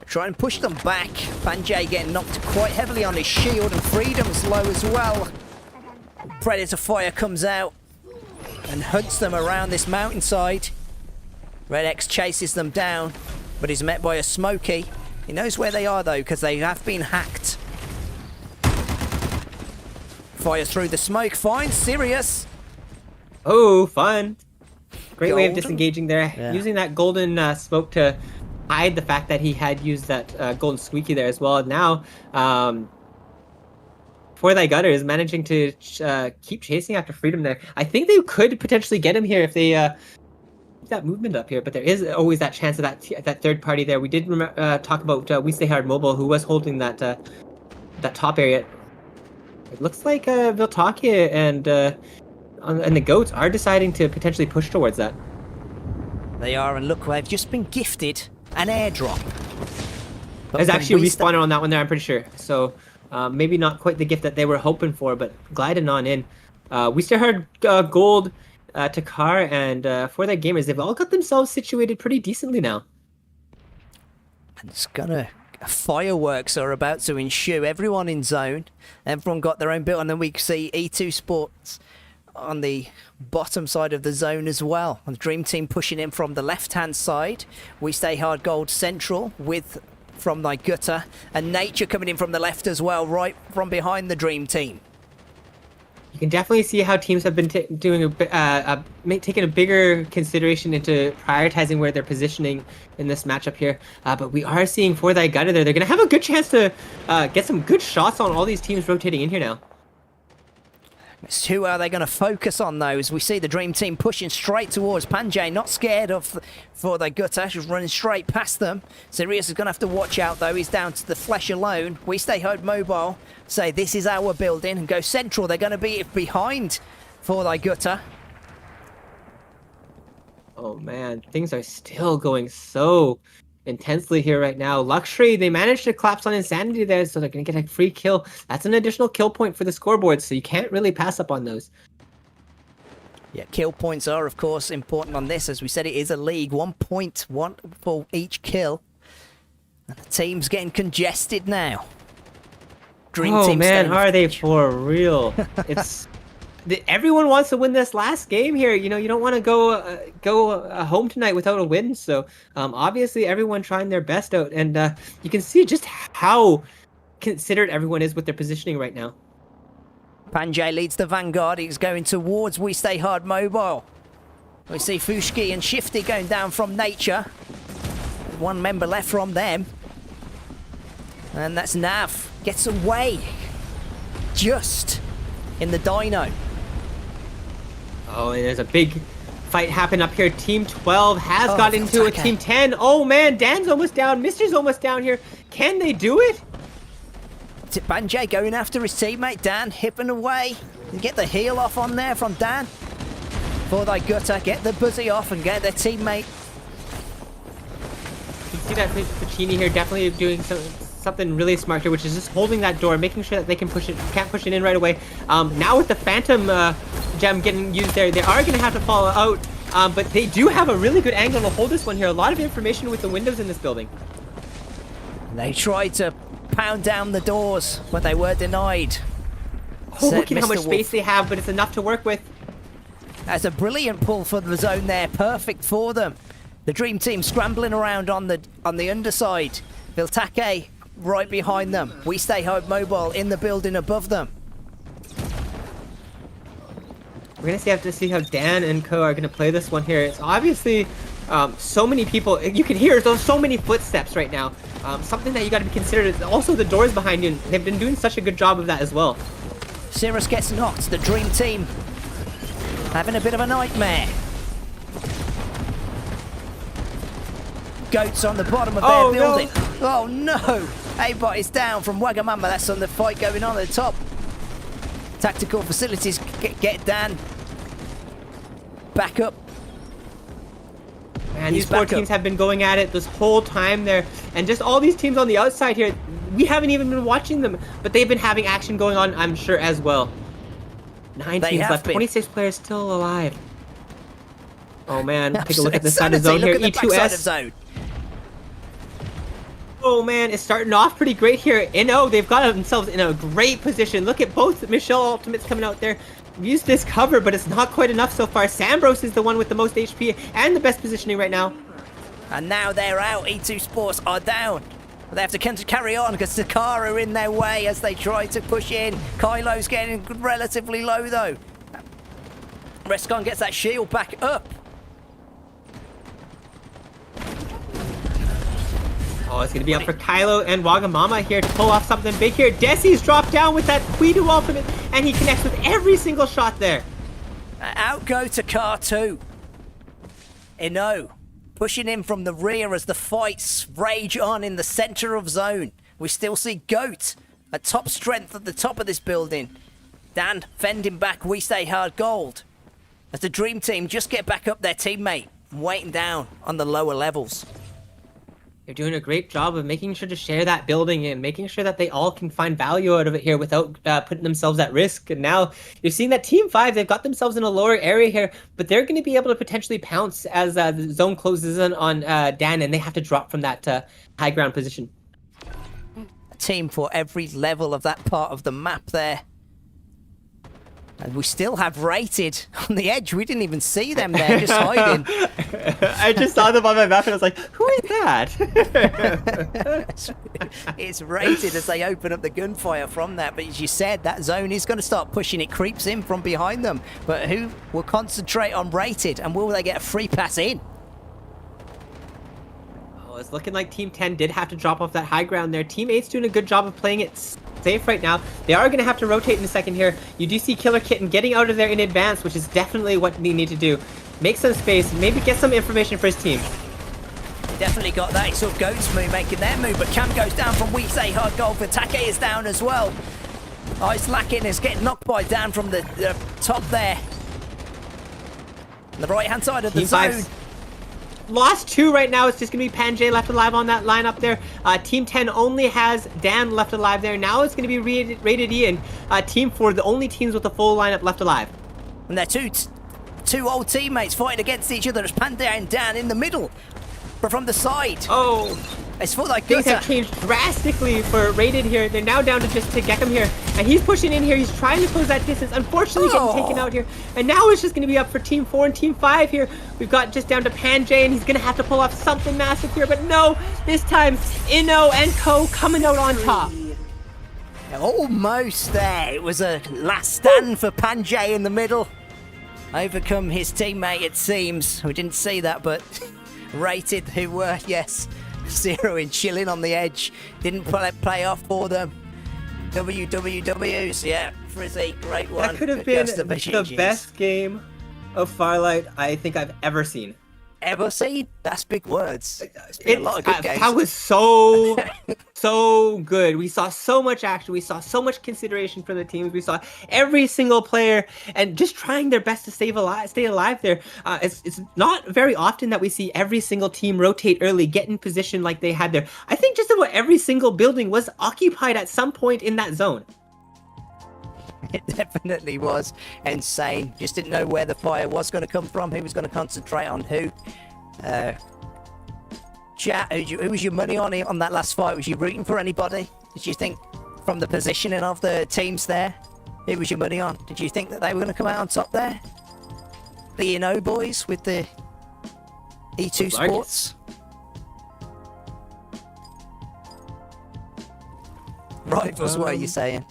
Try and push them back. Panjay getting knocked quite heavily on his shield, and Freedom's low as well. Predator Fire comes out and hunts them around this mountainside. Red X chases them down, but he's met by a Smokey. He knows where they are though, because they have been hacked. Fire through the smoke, finds Sirius. Oh, fun. Great way of disengaging there. Yeah. Using that golden smoke to hide the fact that he had used that golden squeaky there as well. Now, For Thy Gutter is managing to keep chasing after Freedom there. I think they could potentially get him here if they keep that movement up here, but there is always that chance of that third party there. We did talk about We Stay Hard Mobile, who was holding that top area. It looks like Viltakia and the Goats are deciding to potentially push towards that. They are, and look, they've just been gifted an airdrop. But There's actually a We Stay- respawner on that one there, I'm pretty sure. So maybe not quite the gift that they were hoping for, but gliding on in. We still heard gold to Car, and For That Gamers, they've all got themselves situated pretty decently now. And it's gonna... Fireworks are about to ensue. Everyone in zone. Everyone got their own build, and then we see E2 Sports on the bottom side of the zone as well. And the Dream Team pushing in from the left-hand side. We Stay Hard Gold Central with From Thy Gutter, and Nature coming in from the left as well, right from behind the Dream Team. You can definitely see how teams have been taking a bigger consideration into prioritizing where they're positioning in this matchup here. But we are seeing For Thy Gutter there. They're going to have a good chance to get some good shots on all these teams rotating in here now. Who are they going to focus on, though, as we see the Dream Team pushing straight towards Panjay, not scared of For Thy Gutter, just running straight past them. Sirius is going to have to watch out, though. He's down to the flesh alone. We Stay Hard Mobile say this is our building and go central. They're going to be behind For Thy Gutter. Oh man, things are still going so intensely here right now. Luxury, they managed to collapse on Insanity there, so they're going to get a free kill. That's an additional kill point for the scoreboard, so you can't really pass up on those. Yeah, kill points are, of course, important on this. As we said, it is a league. 1 point, one for each kill. And the team's getting congested now. Dream oh Team man, staying are they fridge. for real? It's everyone wants to win this last game here. You know, you don't want to go home tonight without a win. So obviously, everyone trying their best out, and you can see just how considered everyone is with their positioning right now. Panjay leads the vanguard. He's going towards We Stay Hard Mobile. We see Fushki and Shifty going down from Nature. One member left from them. And that's Nav. Gets away. Just in the dyno. Oh, and there's a big fight happen up here. Team 12 has got into a Team 10. Oh man, Dan's almost down. Mister's almost down here. Can they do it? Panjay going after his teammate Dan, hipping away. Get the heal off on there from Dan. For Thy Gutter, get the buzzy off and get their teammate. You can see that Puccini here definitely doing something really smart here, which is just holding that door, making sure that they can't push it in right away. Now with the Phantom gem getting used there, they are going to have to fall out, but they do have a really good angle to hold this one here. A lot of information with the windows in this building. They tried to pound down the doors, but they were denied. Oh, look at how much space they have, but it's enough to work with. That's a brilliant pull for the zone there, perfect for them. The Dream Team scrambling around on the underside. Viltake right behind them. We Stay Hard Mobile in the building above them. We're going to have to see how Dan and co are going to play this one here. It's obviously so many people. You can hear there's so many footsteps right now. Something that you got to be considered is also the doors behind you. They've been doing such a good job of that as well. Cirrus gets knocked. The Dream Team having a bit of a nightmare. Goats on the bottom of their building. No. Oh no! A-bot is down from Wagamama. That's on the fight going on at the top. Tactical facilities get Dan back up. And these four teams have been going at it this whole time there. And just all these teams on the outside here, we haven't even been watching them, but they've been having action going on, I'm sure, as well. 9 teams left, 26 players still alive. Oh man, take a look at the side of zone here. E2S. Oh man, it's starting off pretty great here. NO, they've got themselves in a great position. Look at both Michelle ultimates coming out there. Use this cover, but it's not quite enough so far. Sambros is the one with the most HP and the best positioning right now. And now they're out. E2 Sports are down. They have to carry on because Sakara are in their way as they try to push in. Kylo's getting relatively low though. Rescon gets that shield back up. Oh, it's going to be up for Kylo and Wagamama here to pull off something big here. Desi's dropped down with that Queedo ultimate, and he connects with every single shot there. Out go to car 2. Ino pushing in from the rear as the fights rage on in the center of zone. We still see Goat at top strength at the top of this building. Dan fending back We Stay Hard Gold as the Dream Team just get back up their teammate waiting down on the lower levels. They're doing a great job of making sure to share that building and making sure that they all can find value out of it here without putting themselves at risk. And now you're seeing that Team 5, they've got themselves in a lower area here, but they're going to be able to potentially pounce as the zone closes in on Dan, and they have to drop from that high ground position. A team for every level of that part of the map there. And we still have Rated on the edge. We didn't even see them there, just hiding. I just saw them on my map and I was like, who is that? It's Rated as they open up the gunfire from that. But as you said, that zone is going to start pushing. It creeps in from behind them. But who will concentrate on Rated? And will they get a free pass in? Oh, it's looking like Team 10 did have to drop off that high ground there. Team 8's doing a good job of playing it safe right now. They are going to have to rotate in a second here. You do see Killer Kitten getting out of there in advance, which is definitely what they need to do. Make some space, maybe get some information for his team. Definitely got that. He saw Goat's move making their move, but Cam goes down from We Say Hard Gold. Take is down as well. Oh, it's lacking. It's getting knocked by Dan from the top there. On the right-hand side of the zone. Lost 2 right now. It's just going to be Panjay left alive on that lineup there. Team 10 only has Dan left alive there. Now it's going to be Rated E and Team 4, the only teams with the full lineup left alive. And they're two old teammates fighting against each other as Panjay and Dan in the middle. But from the side. Oh. It's for like Things have changed drastically for Rated here. They're now down to just Gekam here. And he's pushing in here. He's trying to close that distance. Unfortunately, getting taken out here. And now it's just going to be up for Team 4 and Team 5 here. We've got just down to Panjay, and he's going to have to pull off something massive here. But no, this time, Ino and Co coming out on top. Almost there. It was a last stand for Panjay in the middle. Overcome his teammate, it seems. We didn't see that, but Rated, who were, yes, zeroing, chilling on the edge. Didn't play off for them. WWWs, yeah. Frizzy, great one. That could have been the best game of Farlight I think I've ever seen. Ever seen? That's big words. A lot of good games. That was so, so good. We saw so much action. We saw so much consideration for the teams. We saw every single player and just trying their best to stay alive there. It's not very often that we see every single team rotate early, get in position like they had there. I think just about every single building was occupied at some point in that zone. It definitely was insane. Just didn't know where the fire was going to come from, who was going to concentrate on who. Chat, who was your money on that last fight? Was you rooting for anybody? Did you think from the positioning of the teams there, who was your money on? Did you think that they were going to come out on top there? The ENO boys with the E2 Sports? Rivals, what are you saying?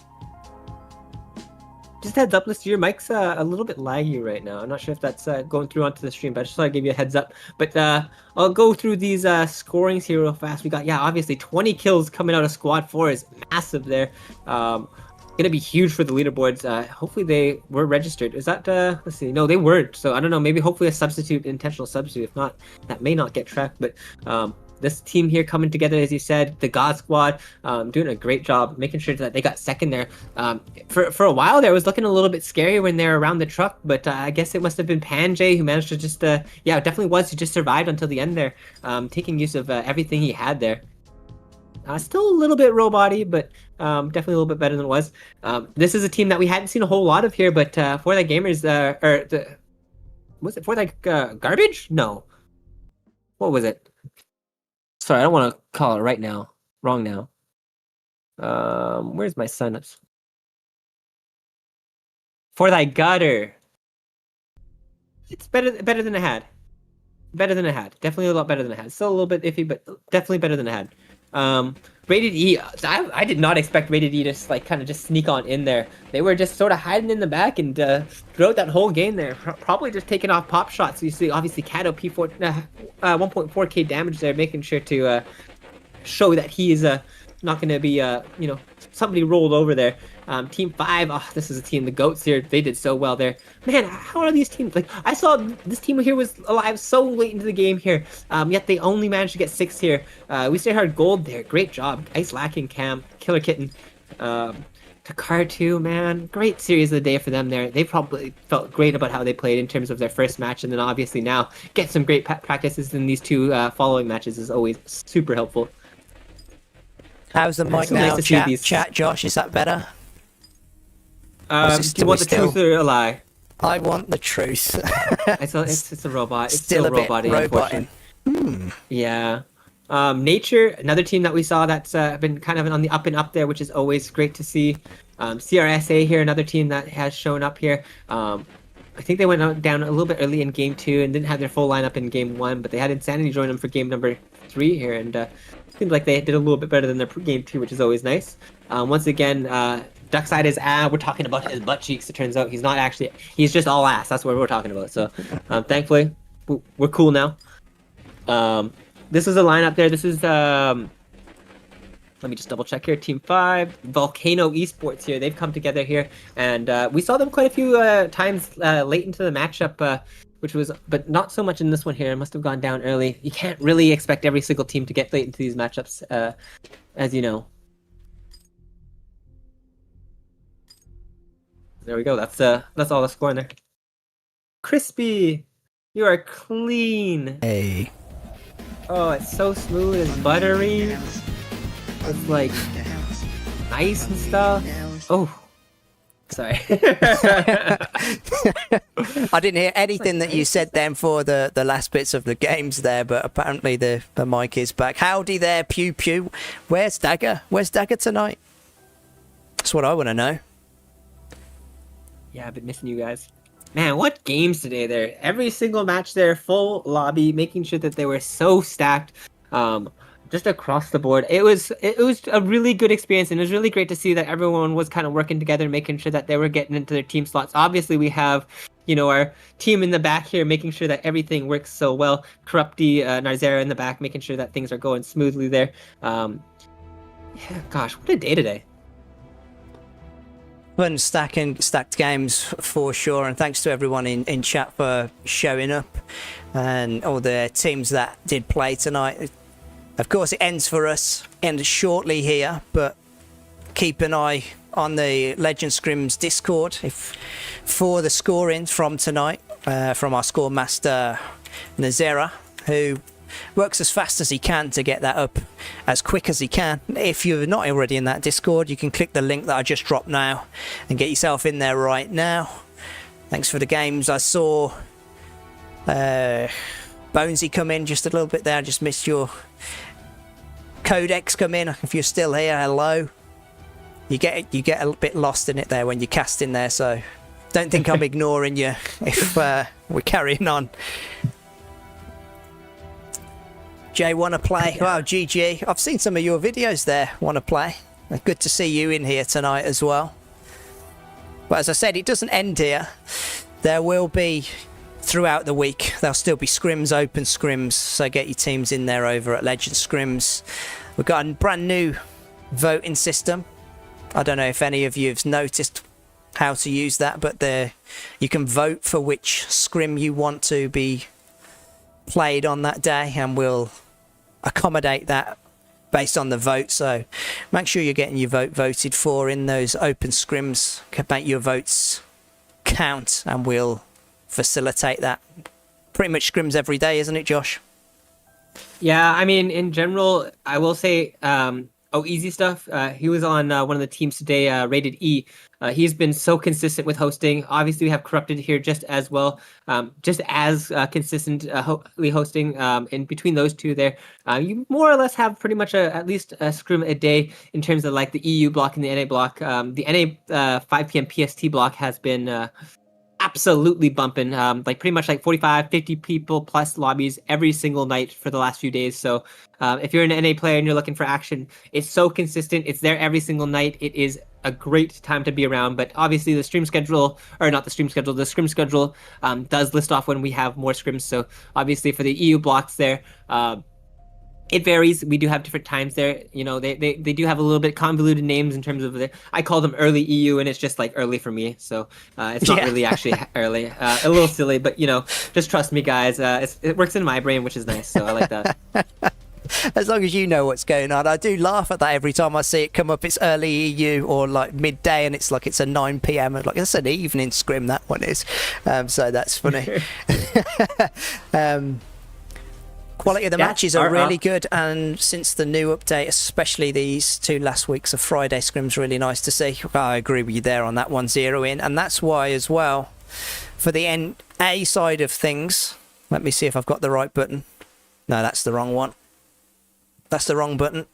Just heads up, Lister, your mic's a little bit laggy right now. I'm not sure if that's going through onto the stream, but I just thought I'd give you a heads up. But I'll go through these scorings here real fast. We got, obviously 20 kills coming out of Squad 4 is massive there. Gonna be huge for the leaderboards. Hopefully they were registered. Is that, let's see. No, they weren't. So I don't know, maybe hopefully a substitute, intentional substitute. If not, that may not get tracked. But this team here coming together, as you said, the God Squad, doing a great job, making sure that they got second there. For a while there, it was looking a little bit scary when they were around the truck, but I guess it must have been Panjay who managed to just, it definitely was. He just survived until the end there, taking use of everything he had there. Still a little bit robot-y, but definitely a little bit better than it was. This is a team that we hadn't seen a whole lot of here, but For That Gamers, was it For That Garbage? No. What was it? Sorry, I don't want to call it right now. Wrong now. Where's my signups? For Thy Gutter. It's better than it had. Better than it had. Definitely a lot better than it had. Still a little bit iffy, but definitely better than it had. Rated E. I did not expect Rated E to kind of just sneak on in there. They were just sort of hiding in the back and throughout that whole game there, probably just taking off pop shots. So you see, obviously, Kato P4 1.4k damage there, making sure to show that he is not going to be somebody rolled over there. Team 5, oh, this is a team, the GOATs here, they did so well there. Man, how are these teams? Like, I saw this team here was alive so late into the game here, yet they only managed to get 6 here. We stay hard gold there, great job. Ice Lacking, Cam, Killer Kitten, Takar too, man. Great series of the day for them there. They probably felt great about how they played in terms of their first match, and then obviously now get some great practices in these 2 following matches is always super helpful. How's the mic now? Chat, Josh, is that better? Do you want the truth or a lie? I want the truth. it's a robot. It's still a bit roboting. Yeah. Nature, another team that we saw that's been kind of on the up and up there, which is always great to see. CRSA here, another team that has shown up here. I think they went down a little bit early in game 2 and didn't have their full lineup in game 1, but they had Insanity join them for game number 3 here, and seems like they did a little bit better than their game 2, which is always nice. Once again, Duckside is we're talking about his butt cheeks. It turns out he's not actually, he's just all ass. That's what we're talking about. So thankfully, we're cool now. This is a lineup there. This is, let me just double check here. Team 5, Volcano Esports here. They've come together here. And we saw them quite a few times late into the matchup, which was, but not so much in this one here. It must have gone down early. You can't really expect every single team to get late into these matchups, as you know. There we go. That's all the score in there. Crispy, you are clean. Hey. Oh, it's so smooth and buttery. It's like nice and stuff. Oh, sorry. I didn't hear anything that you said then for the last bits of the games there, but apparently the mic is back. Howdy there, Pew Pew. Where's Dagger? Where's Dagger tonight? That's what I want to know. Yeah, I've been missing you guys. Man, what games today there. Every single match there, full lobby, making sure that they were so stacked. Just across the board. It was a really good experience, and it was really great to see that everyone was kind of working together, making sure that they were getting into their team slots. Obviously, we have, our team in the back here, making sure that everything works so well. Corrupty, Narzera in the back, making sure that things are going smoothly there. Yeah, gosh, what a day today. Fun stacked games for sure, and thanks to everyone in chat for showing up and all the teams that did play tonight. Of course, it ends for us shortly here, but keep an eye on the LegendScrims Discord for the scoring from tonight from our score master Nextera, who works as fast as he can to get that up as quick as he can. If you're not already in that Discord, you can click the link that I just dropped now and get yourself in there right now. Thanks for the games. I saw Bonesy come in just a little bit there. I just missed your Codex come in. If you're still here, hello. You get a bit lost in it there when you're casting there, so don't think I'm ignoring you if we're carrying on. Jay, want to play? Wow, GG. I've seen some of your videos there. Want to play? Good to see you in here tonight as well. But as I said, it doesn't end here. There will be, throughout the week, there'll still be scrims, open scrims. So get your teams in there over at LegendScrims. We've got a brand new voting system. I don't know if any of you have noticed how to use that, but you can vote for which scrim you want to be played on that day, and we'll accommodate that based on the vote. So make sure you're getting your vote voted for in those open scrims. Make your votes count, and we'll facilitate that. Pretty much scrims every day, isn't it, Josh? Yeah, I mean, in general, I will say, Easy Stuff, he was on one of the teams today, Rated E. He's been so consistent with hosting. Obviously, we have Corrupted here just as well, just as consistently hosting. In between those two there, you more or less have pretty much at least a scrim a day in terms of like the EU block and the NA block. The NA 5 p.m. PST block has been absolutely bumping, like pretty much like 45, 50 people plus lobbies every single night for the last few days. So if you're an NA player and you're looking for action, it's so consistent. It's there every single night. It is a great time to be around. But obviously the scrim schedule does list off when we have more scrims. So obviously for the EU blocks there, It varies. We do have different times there. You know, they do have a little bit convoluted names in terms of I call them early EU, and it's just like early for me. So it's not really actually early. A little silly, but you know, just trust me, guys. It works in my brain, which is nice. So I like that. As long as you know what's going on. I do laugh at that every time I see it come up. It's early EU or like midday, and it's like it's a 9 p.m. Like it's an evening scrim, that one is. So that's funny. Quality of the matches are really good, and since the new update, especially these 2 last weeks of Friday scrims, really nice to see. I agree with you there on that one, 0 in, and that's why as well, for the NA side of things, let me see if I've got the right button. No, that's the wrong one. That's the wrong button.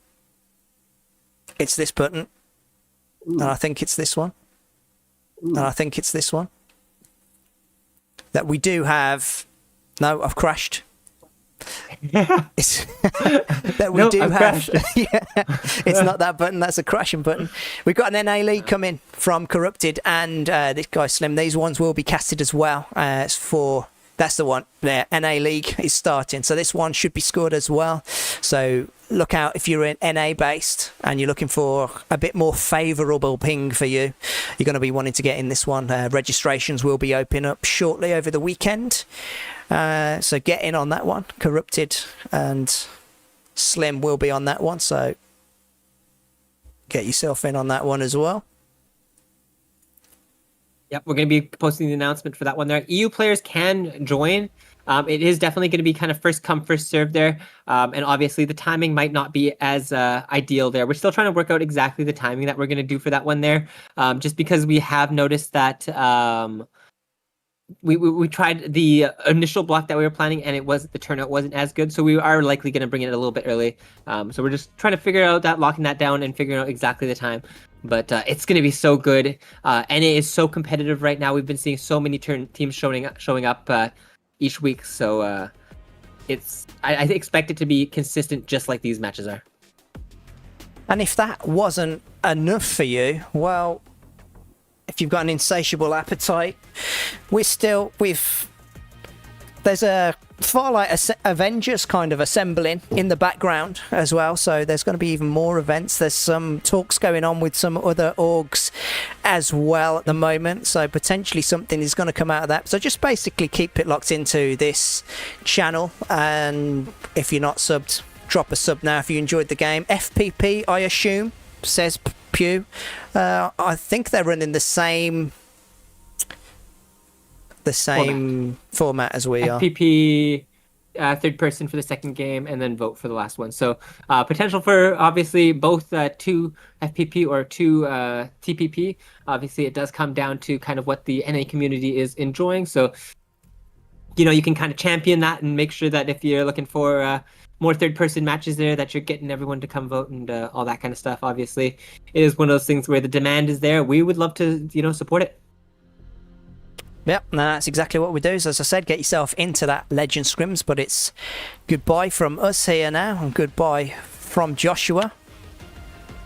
It's this button. And I think it's this one. And I think it's this one. That we do have... No, I've crashed. It's that we do have. Yeah, it's not that button. That's a crashing button. We've got an NA League coming from Corrupted, and this guy Slim. These ones will be casted as well. It's for that's the one there. NA League is starting, so this one should be scored as well. So look out if you're in NA based and you're looking for a bit more favourable ping for you. You're going to be wanting to get in this one. Registrations will be opening up shortly over the weekend. So get in on that one. Corrupted and Slim will be on that one, so get yourself in on that one as well. Yep, we're going to be posting the announcement for that one there. EU players can join. It is definitely going to be kind of first come, first serve there. And obviously the timing might not be as ideal there. We're still trying to work out exactly the timing that we're going to do for that one there. Just because we have noticed that we tried the initial block that we were planning, and the turnout wasn't as good. So we are likely going to bring it a little bit early. So we're just trying to figure out that, locking that down and figuring out exactly the time. But it's going to be so good. NA is so competitive right now. We've been seeing so many teams showing up each week. So I expect it to be consistent, just like these matches are. And if that wasn't enough for you, well, if you've got an insatiable appetite, there's a Farlight Avengers kind of assembling in the background as well, so there's going to be even more events. There's some talks going on with some other orgs as well at the moment, so potentially something is going to come out of that. So just basically keep it locked into this channel, and if you're not subbed, drop a sub now if you enjoyed the game. FPP, I assume, says Pew. I think they're running the same format as we are. FPP, third person for the second game, and then vote for the last one. So potential for obviously both 2 FPP or 2 TPP. Obviously, it does come down to kind of what the NA community is enjoying. So you can kind of champion that and make sure that if you're looking for more third-person matches there, that you're getting everyone to come vote and all that kind of stuff. Obviously, it is one of those things where the demand is there. We would love to, support it. Yep, that's exactly what we do. So as I said, get yourself into that LegendScrims, but it's goodbye from us here now, and goodbye from Joshua.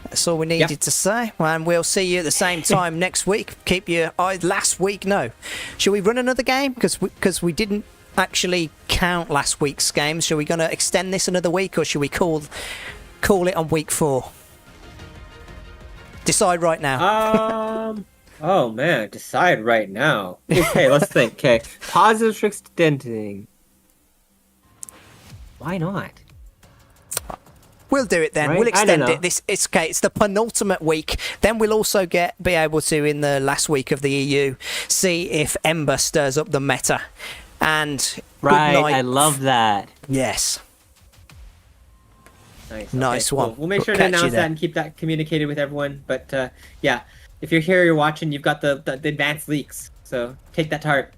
That's all we needed to say, and we'll see you at the same time next week. Keep your eyes. Last week, no. Shall we run another game? Because we didn't actually count last week's games. Shall we going to extend this another week, or should we call it on week 4? Decide right now. Oh man, decide right now. Okay, let's think. Okay, positive for extending. Why not? We'll do it then. Right? We'll extend it. It's okay. It's the penultimate week. Then we'll also be able to, in the last week of the EU, see if Ember stirs up the meta. And right, I love that. Yes. Nice one. Cool. We'll make sure to announce that and keep that communicated with everyone. But yeah, if you're here, you're watching, you've got the advanced leaks. So take that to heart.